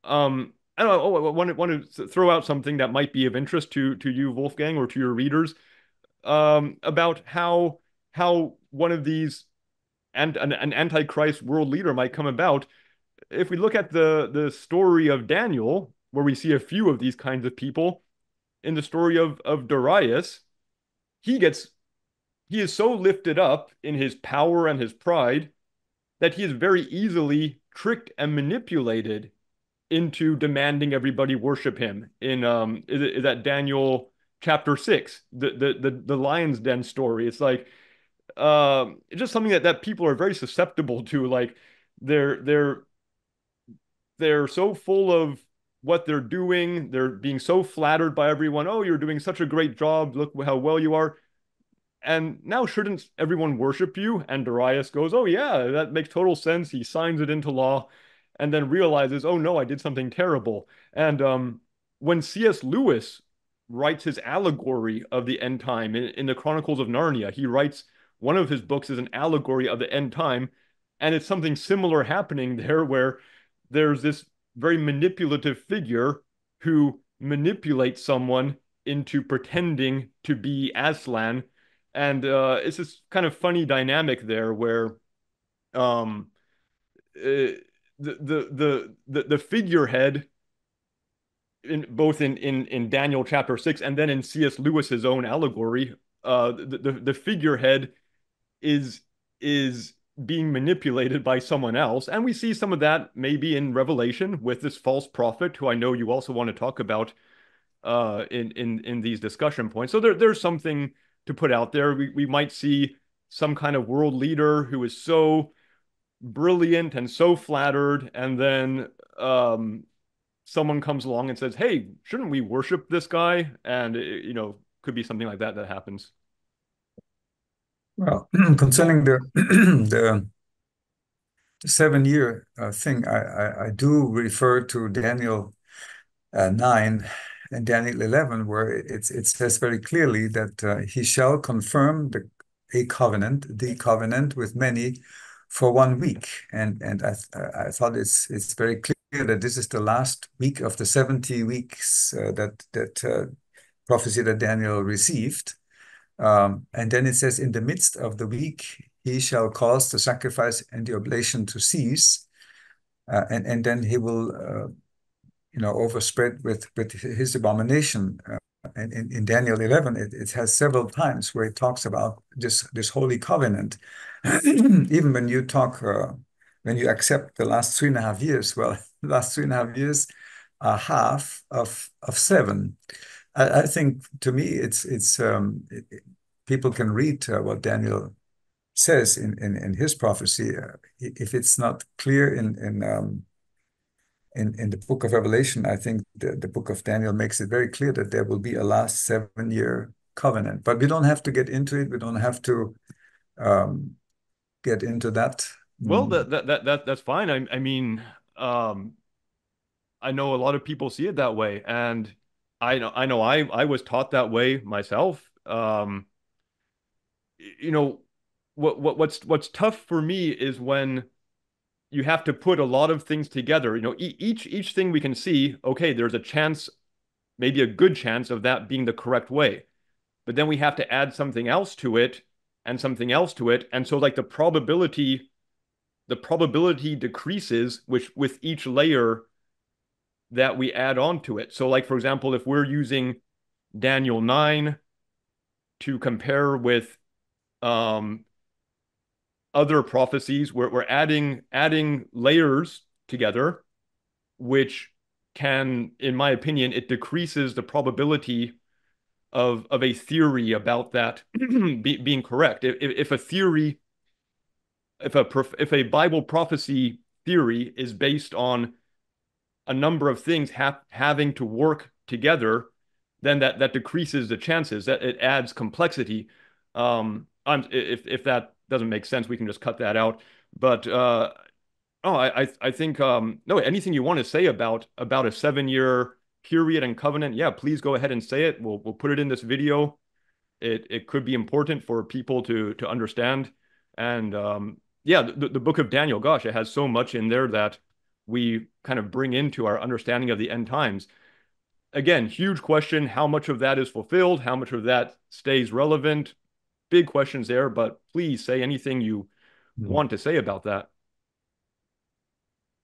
I don't know. Oh, I want to throw out something that might be of interest to you, Wolfgang, or to your readers, about how one of these and an antichrist world leader might come about. If we look at the story of Daniel, where we see a few of these kinds of people, in the story of Darius, he gets he is so lifted up in his power and his pride that he is very easily tricked and manipulated into demanding everybody worship him. Is that Daniel chapter 6, the lion's den story? It's like it's just something that people are very susceptible to. Like they're they're they're so full of what they're doing. They're being so flattered by everyone. Oh, you're doing such a great job. Look how well you are. And now shouldn't everyone worship you? And Darius goes, oh yeah, that makes total sense. He signs it into law and then realizes, oh no, I did something terrible. And when C.S. Lewis writes his allegory of the end time in the Chronicles of Narnia, he writes one of his books is an allegory of the end time. And it's something similar happening there where there's this very manipulative figure who manipulates someone into pretending to be Aslan. And it's this kind of funny dynamic there where um, the figurehead in Daniel chapter 6 and then in C.S. Lewis's own allegory, the figurehead is being manipulated by someone else, and we see some of that maybe in Revelation with this false prophet, who I know you also want to talk about in these discussion points. So there's something to put out there. We might see some kind of world leader who is so brilliant and so flattered, and then someone comes along and says, "Hey, shouldn't we worship this guy?" And could be something like that that happens. Well, concerning the the 7 year thing, I do refer to Daniel 9 and Daniel 11, where it says very clearly that he shall confirm the covenant with many for 1 week. And I thought it's very clear that this is the last week of the 70 weeks that prophecy that Daniel received. And then it says, in the midst of the week, he shall cause the sacrifice and the oblation to cease. And then he will overspread with his abomination. And in Daniel 11, it has several times where it talks about this holy covenant. Even when you talk, when you accept the last 3.5 years, well, the last 3.5 years are half of seven. I think to me people can read what Daniel says in his prophecy. If it's not clear in the book of Revelation, I think the book of Daniel makes it very clear that there will be a last 7-year covenant. But we don't have to get into it. We don't have to um, get into that. Well, that's fine. I mean, um, I know a lot of people see it that way, and I was taught that way myself. You know, what's tough for me is when you have to put a lot of things together. You know, each thing we can see, okay, there's a chance, maybe a good chance of that being the correct way. But then we have to add something else to it and something else to it. And so like the probability decreases which with each layer that we add on to it. So like for example, if we're using Daniel 9 to compare with um other prophecies, we're adding layers together, which can, in my opinion, it decreases the probability of a theory about that being correct. If a theory, if a Bible prophecy theory is based on a number of things having to work together, then that decreases the chances. That it adds complexity. If that doesn't make sense, we can just cut that out. But oh, I think no, anything you want to say about a 7-year period and covenant, yeah, please go ahead and say it. We'll put it in this video. It could be important for people to understand. And yeah, the book of Daniel, gosh, it has so much in there that we kind of bring into our understanding of the end times. Again, huge question, how much of that is fulfilled, how much of that stays relevant? Big questions there, but please say anything you want to say about that.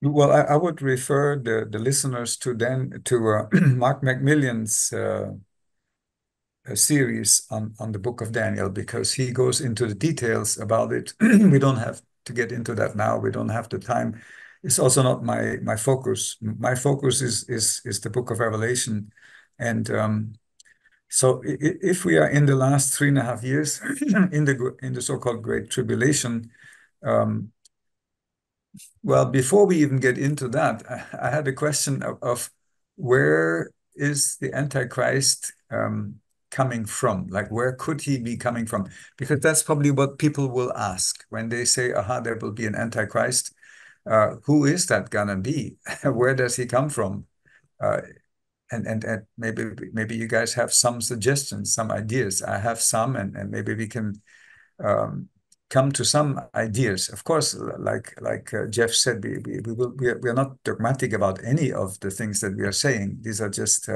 Well, I would refer the listeners to Mark McMillan's a series on the book of Daniel, because he goes into the details about it. We don't have to get into that now. We don't have the time. It's also not my focus. My focus is the book of Revelation. And so if we are in the last 3.5 years in the so-called Great Tribulation, um, well, before we even get into that, I had a question of where is the Antichrist coming from? Like, where could he be coming from? Because that's probably what people will ask when they say, aha, there will be an Antichrist. Who is that gonna be? Where does he come from? Uh, and maybe you guys have some suggestions, some ideas. I have some, and maybe we can um, come to some ideas. Of course, like Jeff said, we are not dogmatic about any of the things that we are saying. These are just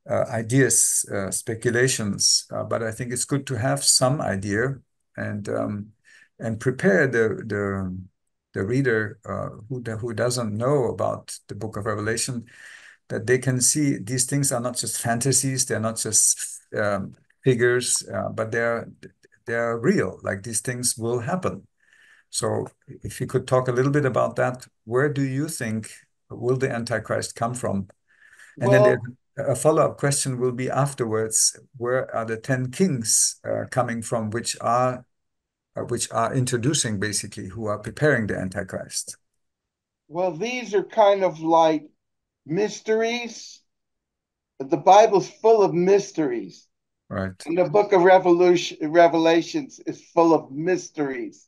ideas, speculations. But I think it's good to have some idea and prepare the reader who doesn't know about the Book of Revelation, that they can see these things are not just fantasies. They're not just figures, but they're real. Like, these things will happen. So if you could talk a little bit about that, where do you think will the Antichrist come from? And then Well, a follow-up question will be afterwards, where are the 10 kings coming from, which are introducing, basically, who are preparing the Antichrist? well, these are kind of like mysteries. The Bible's full of mysteries. Right, And the book of Revelations is full of mysteries.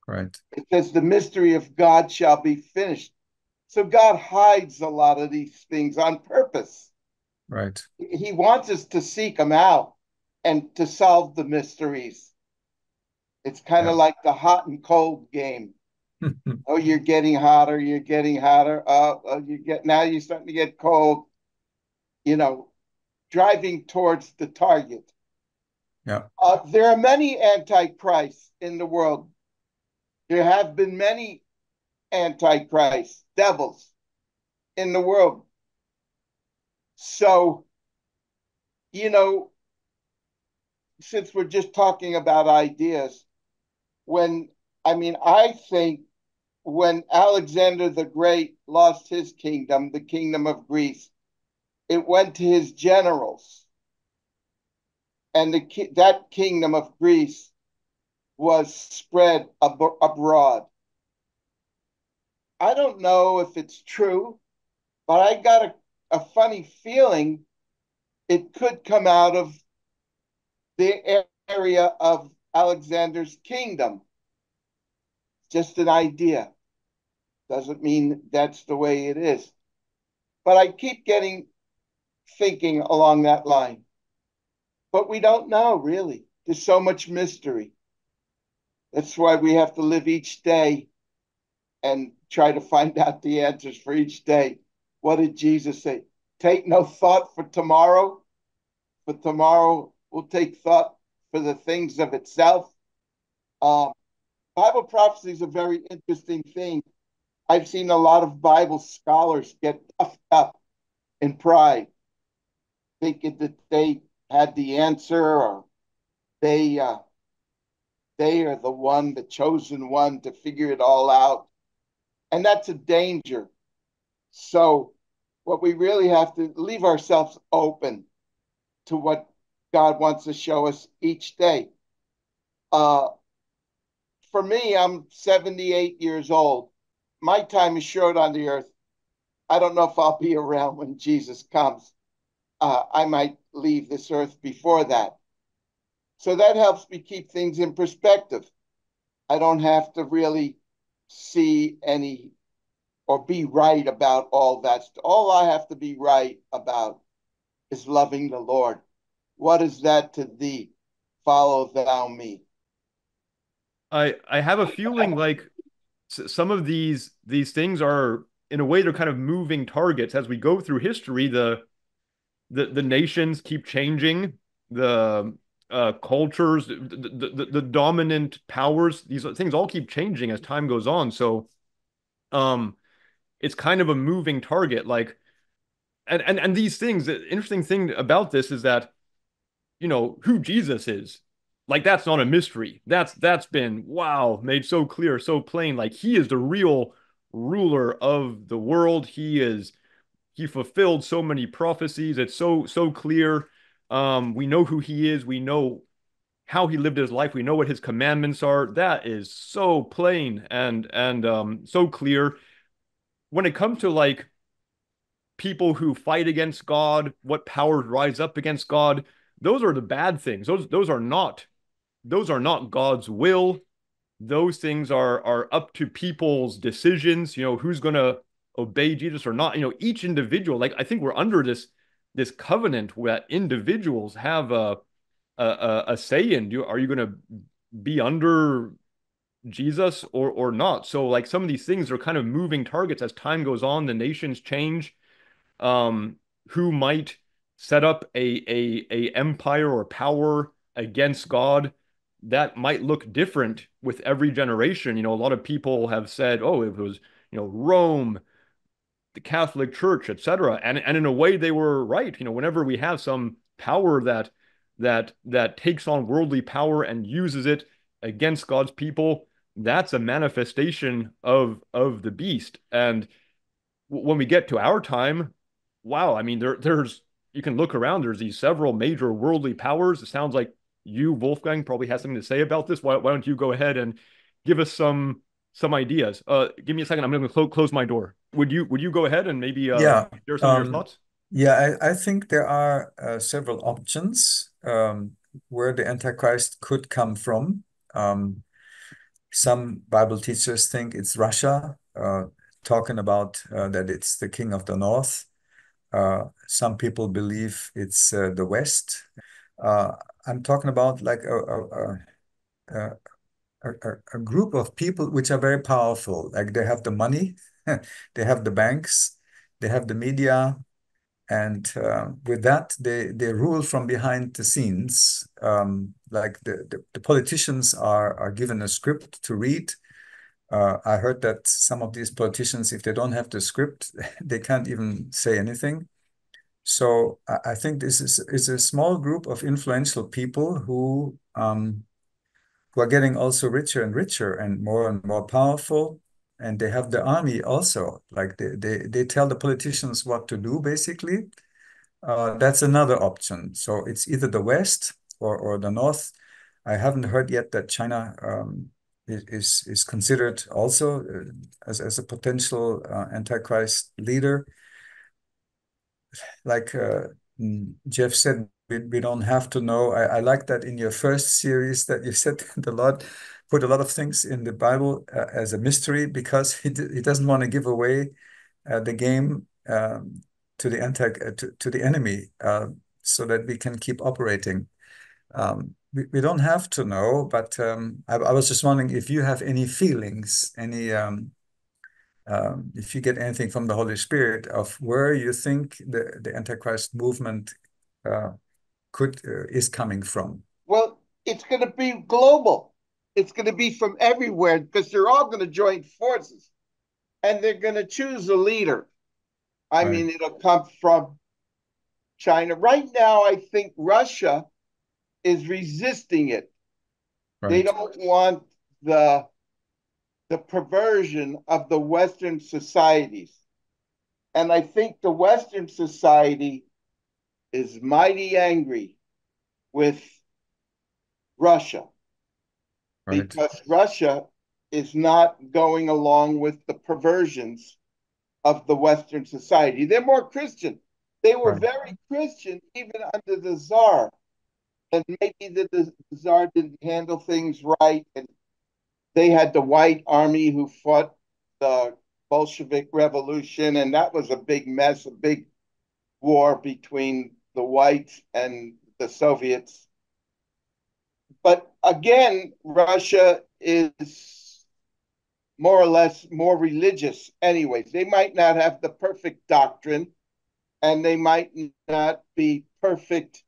right, It says the mystery of God shall be finished. So God hides a lot of these things on purpose. right. He wants us to seek him out and to solve the mysteries. It's kind Yeah. of like the hot and cold game. Oh, you're getting hotter, you're getting hotter. Now you're starting to get cold, you know, driving towards the target. Yeah, There are many antichrists in the world. There have been many antichrists, devils in the world. So, you know, since we're just talking about ideas, I think when Alexander the Great lost his kingdom, the kingdom of Greece, it went to his generals. And that kingdom of Greece was spread abroad. I don't know if it's true, but I got a funny feeling it could come out of the area of Alexander's kingdom. Just an idea. Doesn't mean that's the way it is. But I keep thinking along that line. But we don't know, really. There's so much mystery. That's why we have to live each day and try to find out the answers for each day. What did Jesus say? Take no thought for tomorrow tomorrow will take thought for the things of itself. Bible prophecy is a very interesting thing. I've seen a lot of Bible scholars get puffed up in pride, thinking that they had the answer, or they are the chosen one to figure it all out. And that's a danger. So what we really have to leave ourselves open to what God wants to show us each day. For me, I'm 78 years old. My time is short on the earth. I don't know if I'll be around when Jesus comes. I might leave this earth before that. So that helps me keep things in perspective. I don't have to really see any or be right about all that. All I have to be right about is loving the Lord. What is that to thee? Follow thou me. I have a feeling like some of these things are, in a way, they're kind of moving targets as we go through history. The nations keep changing, the cultures, the dominant powers, these things all keep changing as time goes on. So it's kind of a moving target. Like, and these things, the interesting thing about this is that, who Jesus is. Like, that's not a mystery. That's been, wow, made so clear, so plain. Like, he is the real ruler of the world. He fulfilled so many prophecies. It's so clear. We know who he is. We know how he lived his life. We know what his commandments are. That is so plain and so clear. When it comes to like people who fight against God, what powers rise up against God, those are the bad things. Those are not God's will. Those things are up to people's decisions, who's going to obey Jesus or not. Each individual, like, I think we're under this covenant where individuals have a say in. Are you going to be under Jesus or not? So like some of these things are kind of moving targets as time goes on, the nations change. um, who might set up a empire or power against God that might look different with every generation. A lot of people have said, oh, it was, Rome, the Catholic Church, etc. And in a way, they were right. Whenever we have some power that takes on worldly power and uses it against God's people, that's a manifestation of the beast. And when we get to our time, wow, I mean, there's you can look around. There's these several major worldly powers. It sounds like you, Wolfgang, probably has something to say about this. Why don't you go ahead and give us some ideas? Give me a second. I'm going to close my door. Would you go ahead and maybe Yeah. share some of your thoughts? Yeah, I think there are several options where the Antichrist could come from. Some Bible teachers think it's Russia, talking about that it's the king of the north. Some people believe it's the West. Uh, I'm talking about like a, a group of people which are very powerful. Like they have the money, they have the banks, they have the media, and with that they rule from behind the scenes. Like the politicians are given a script to read. I heard that some of these politicians, if they don't have the script, they can't even say anything. So I think this is a small group of influential people who are getting also richer and richer and more powerful. and they have the army also. Like they tell the politicians what to do, basically. That's another option. So it's either the West or the North. I haven't heard yet that China is considered also as a potential Antichrist leader. Like Jeff said, we don't have to know. I like that in your first series that you said the Lord put a lot of things in the Bible as a mystery because he doesn't want to give away the game to the to the enemy so that we can keep operating. We don't have to know, but I was just wondering if you have any feelings, any if you get anything from the Holy Spirit of where you think the Antichrist movement uh, is coming from. Well, it's going to be global. It's going to be from everywhere because they're all going to join forces and they're going to choose a leader. I Right. mean, it'll come from China. Right now, I think Russia is resisting it. They Right. don't want the the perversion of the Western societies. And I think the Western society is mighty angry with Russia Right. because Russia is not going along with the perversions of the Western society. They're more Christian. They were Right. very Christian even under the Tsar. And maybe the Tsar didn't handle things right. And they had the White Army who fought the Bolshevik Revolution. And that was a big mess, a big war between the whites and the Soviets. But again, Russia is more or less more religious, anyways. They might not have the perfect doctrine and they might not be perfect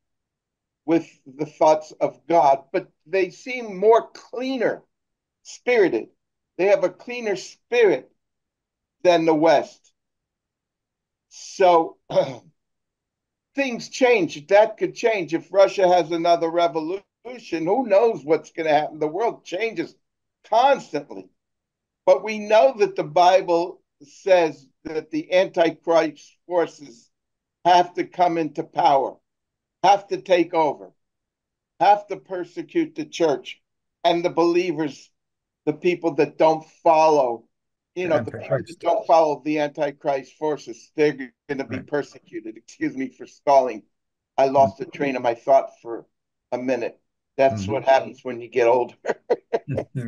with the thoughts of God, but they seem more cleaner spirited. They have a cleaner spirit than the West. So things change. That could change if Russia has another revolution. Who knows what's going to happen? The world changes constantly. But we know that the Bible says that the Antichrist forces have to come into power, have to take over, have to persecute the church and the believers, the people that don't follow, The the people that Antichrist. don't follow the Antichrist forces, they're going to be Right. persecuted. Excuse me for stalling. I Mm. lost the train of my thought for a minute. That's Mhm. what happens when you get older.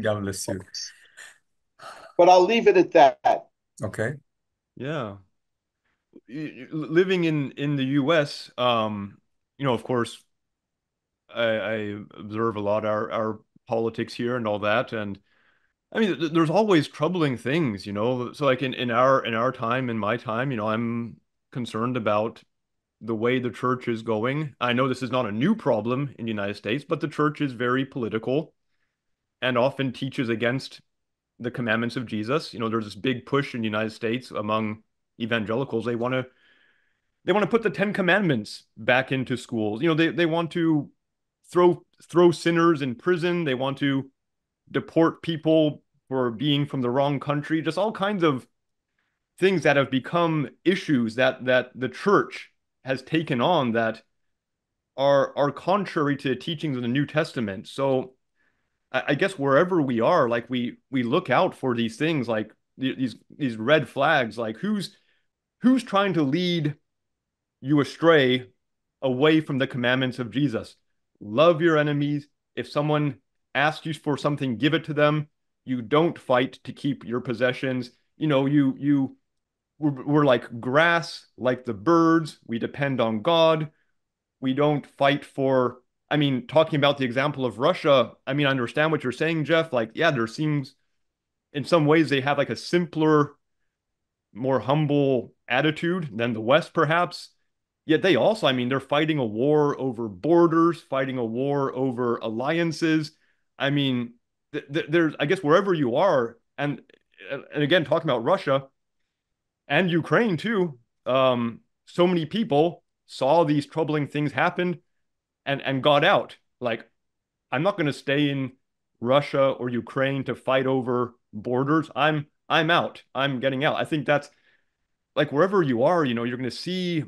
God bless you. But I'll leave it at that. Okay. Yeah. Living in the US, of course, I observe a lot our politics here and all that, and I mean, there's always troubling things, So like in our time, in my time, I'm concerned about the way the church is going. I know this is not a new problem in the United States, but the church is very political and often teaches against the commandments of Jesus. There's this big push in the United States among evangelicals. They want to put the Ten Commandments back into schools. They want to throw sinners in prison. They want to deport people for being from the wrong country. Just all kinds of things that have become issues that the church has taken on that are contrary to the teachings of the New Testament. So I guess wherever we are, like we look out for these things, like these red flags, like who's trying to lead you astray away from the commandments of Jesus. Love your enemies. If someone asks you for something, give it to them. You don't fight to keep your possessions. We're like grass, like the birds. We depend on God. We don't fight for, I mean, talking about the example of Russia, I mean, I understand what you're saying, Jeff. Like, yeah, there seems in some ways they have like a simpler, more humble attitude than the West, perhaps. Yet they also, I mean, they're fighting a war over borders, fighting a war over alliances. I mean, there's, I guess, wherever you are, and again, talking about Russia and Ukraine too, so many people saw these troubling things happen and got out. Like, I'm not going to stay in Russia or Ukraine to fight over borders. I'm out. I'm getting out. I think that's like wherever you are, you're going to see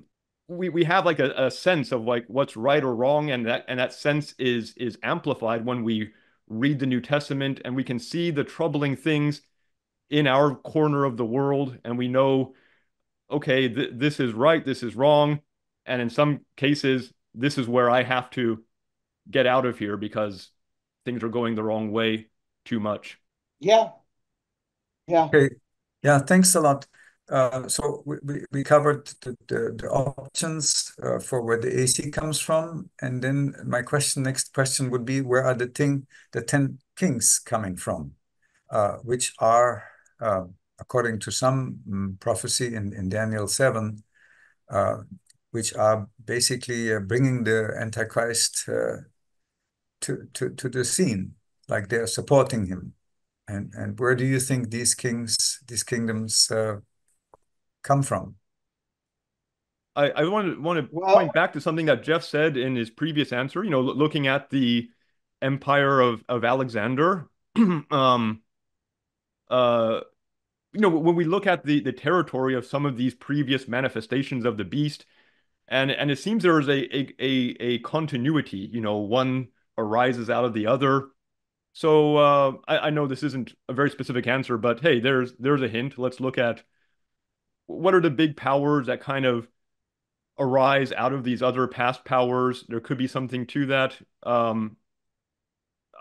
we have like a sense of like what's right or wrong, and that sense is amplified when we read the New Testament and we can see the troubling things in our corner of the world, and we know, okay, this is right, this is wrong, and in some cases, this is where I have to get out of here because things are going the wrong way too much. Yeah, yeah. Okay. Yeah, thanks a lot. So we covered the options for where the AC comes from. And then my next question would be, where are the 10 kings coming from? Which are, according to some prophecy in Daniel 7, uh, which are basically bringing the Antichrist to the scene, like they're supporting him. And where do you think these kingdoms come from? I want to Well, point back to something that Jeff said in his previous answer, looking at the empire of Alexander. um, uh, when we look at the territory of some of these previous manifestations of the beast, and it seems there is a continuity, one arises out of the other. So I know this isn't a very specific answer, but hey, there's a hint. Let's look at what are the big powers that kind of arise out of these other past powers. There could be something to that.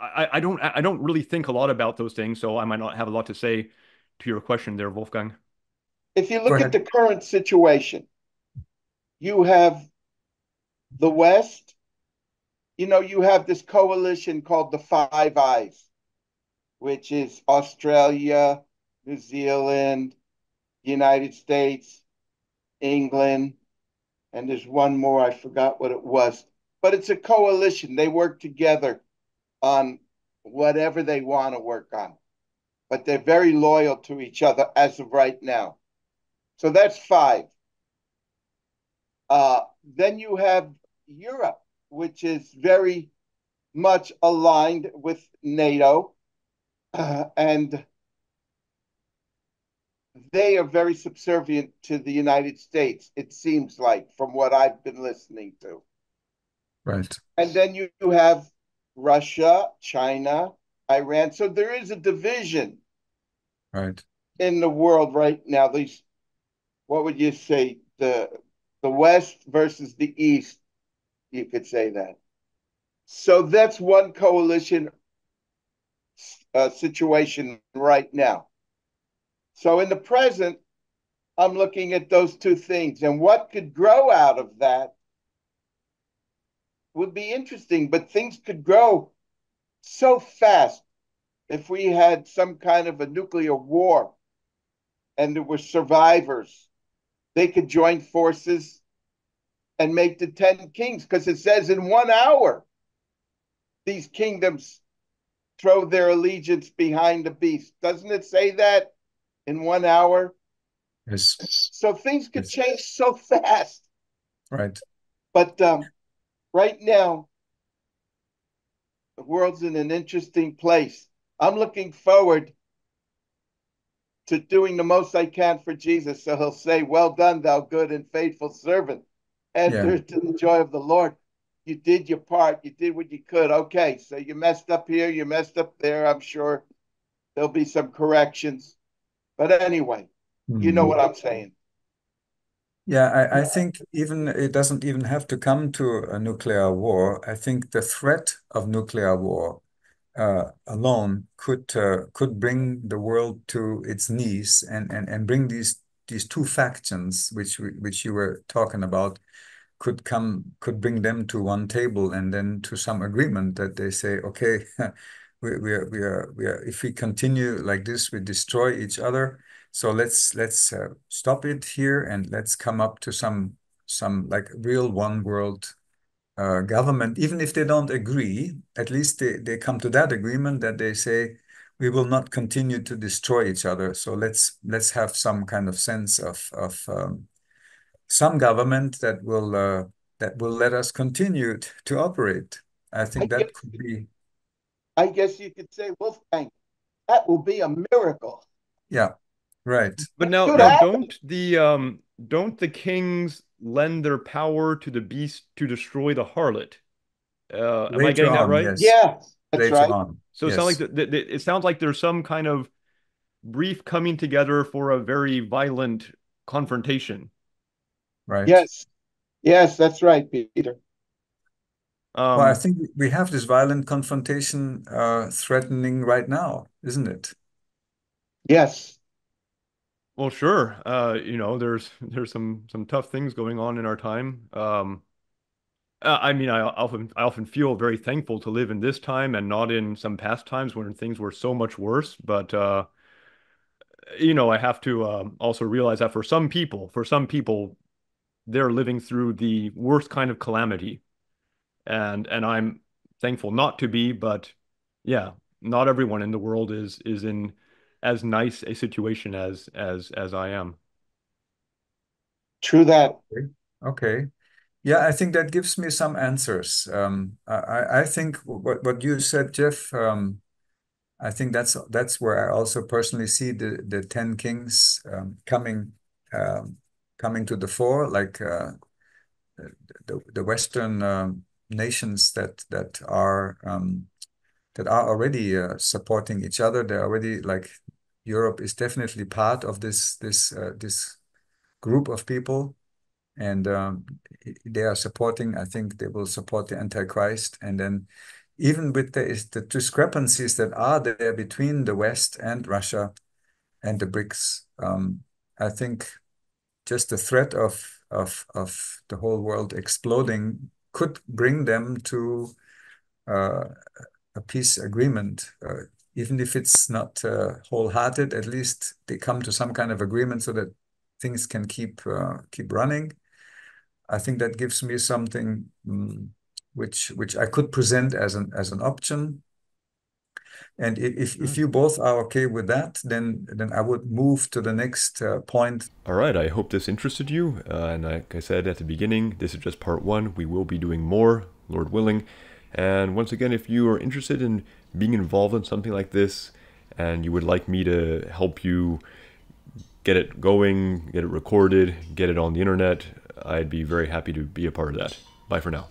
I don't really think a lot about those things, so I might not have a lot to say to your question there, Wolfgang. if you Go look at ahead. the current situation, you have the West, you have this coalition called the Five Eyes, which is Australia, New Zealand, United States, England, and there's one more, I forgot what it was. But it's a coalition. They work together on whatever they want to work on, but they're very loyal to each other as of right now. So that's five. Then you have Europe, which is very much aligned with NATO, and they are very subservient to the United States, it seems like, from what I've been listening to. Right. And then you have Russia, China, Iran. So there is a division Right. in the world right now. These, what would you say, the West versus the East? You could say that. So that's one coalition situation right now. So in the present, I'm looking at those two things, and what could grow out of that would be interesting. But things could grow so fast if we had some kind of a nuclear war and there were survivors. They could join forces and make the 10 kings, because it says in 1 hour these kingdoms throw their allegiance behind the beast. Doesn't it say that in 1 hour? Yes. So things could Yes. change so fast. Right. But right now, the world's in an interesting place. I'm looking forward to doing the most I can for Jesus. So he'll say, "Well done, thou good and faithful servant. Yeah. Enter to the joy of the Lord. You did your part. You did what you could. Okay, so you messed up here, you messed up there. I'm sure there'll be some corrections. But anyway, you know what I'm saying." Yeah, I think even it doesn't even have to come to a nuclear war. I think the threat of nuclear war alone could bring the world to its knees and bring these two factions which you were talking about could bring them to one table and then to some agreement that they say, okay, we are if we continue like this, we destroy each other. So let's stop it here and let's come up to some like real one world government. Even if they don't agree, at least they come to that agreement that they say we will not continue to destroy each other. So let's have some kind of sense of some government that will let us continue to operate. I I think that guess, could be, I guess you could say, Wolfgang, that will be a miracle. yeah, Right. But It now, could now happen. don't the kings lend their power to the beast to destroy the harlot? Am I Later getting that on, right? yes. Yes, that's Later right. on, So it sounds like yes. it sounds like there's some kind of brief coming together for a very violent confrontation. Right. Yes, yes, that's right, Peter. Well, I Um, think we have this violent confrontation threatening right now, isn't it? Yes, well, sure. There's some tough things going on in our time. I mean, I often feel very thankful to live in this time and not in some past times when things were so much worse. But I have to also realize that for some people, they're living through the worst kind of calamity, and I'm thankful not to be. But yeah, not everyone in the world is in as nice a situation as I am. true that. Okay. Okay. Yeah, I think that gives me some answers. I think what you said, Jeff, I think that's where I also personally see the 10 kings um, coming to the fore, like the Western nations that are already supporting each other. They're already like Europe is definitely part of this group of people, and they are supporting. I think they will support the Antichrist, and then even with the discrepancies that are there between the West and Russia and the BRICS, I think just the threat of the whole world exploding could bring them to uh, a peace agreement. Even if it's not wholehearted, at least they come to some kind of agreement so that things can keep running. I think that gives me something which I could present as an option. And if Good. you both are okay with that, then I would move to the next point. All right, I hope this interested you. And like I said at the beginning, this is just part one. We will be doing more, Lord willing. And once again, if you are interested in being involved in something like this and you would like me to help you get it going, get it recorded, get it on the internet, I'd be very happy to be a part of that. Bye for now.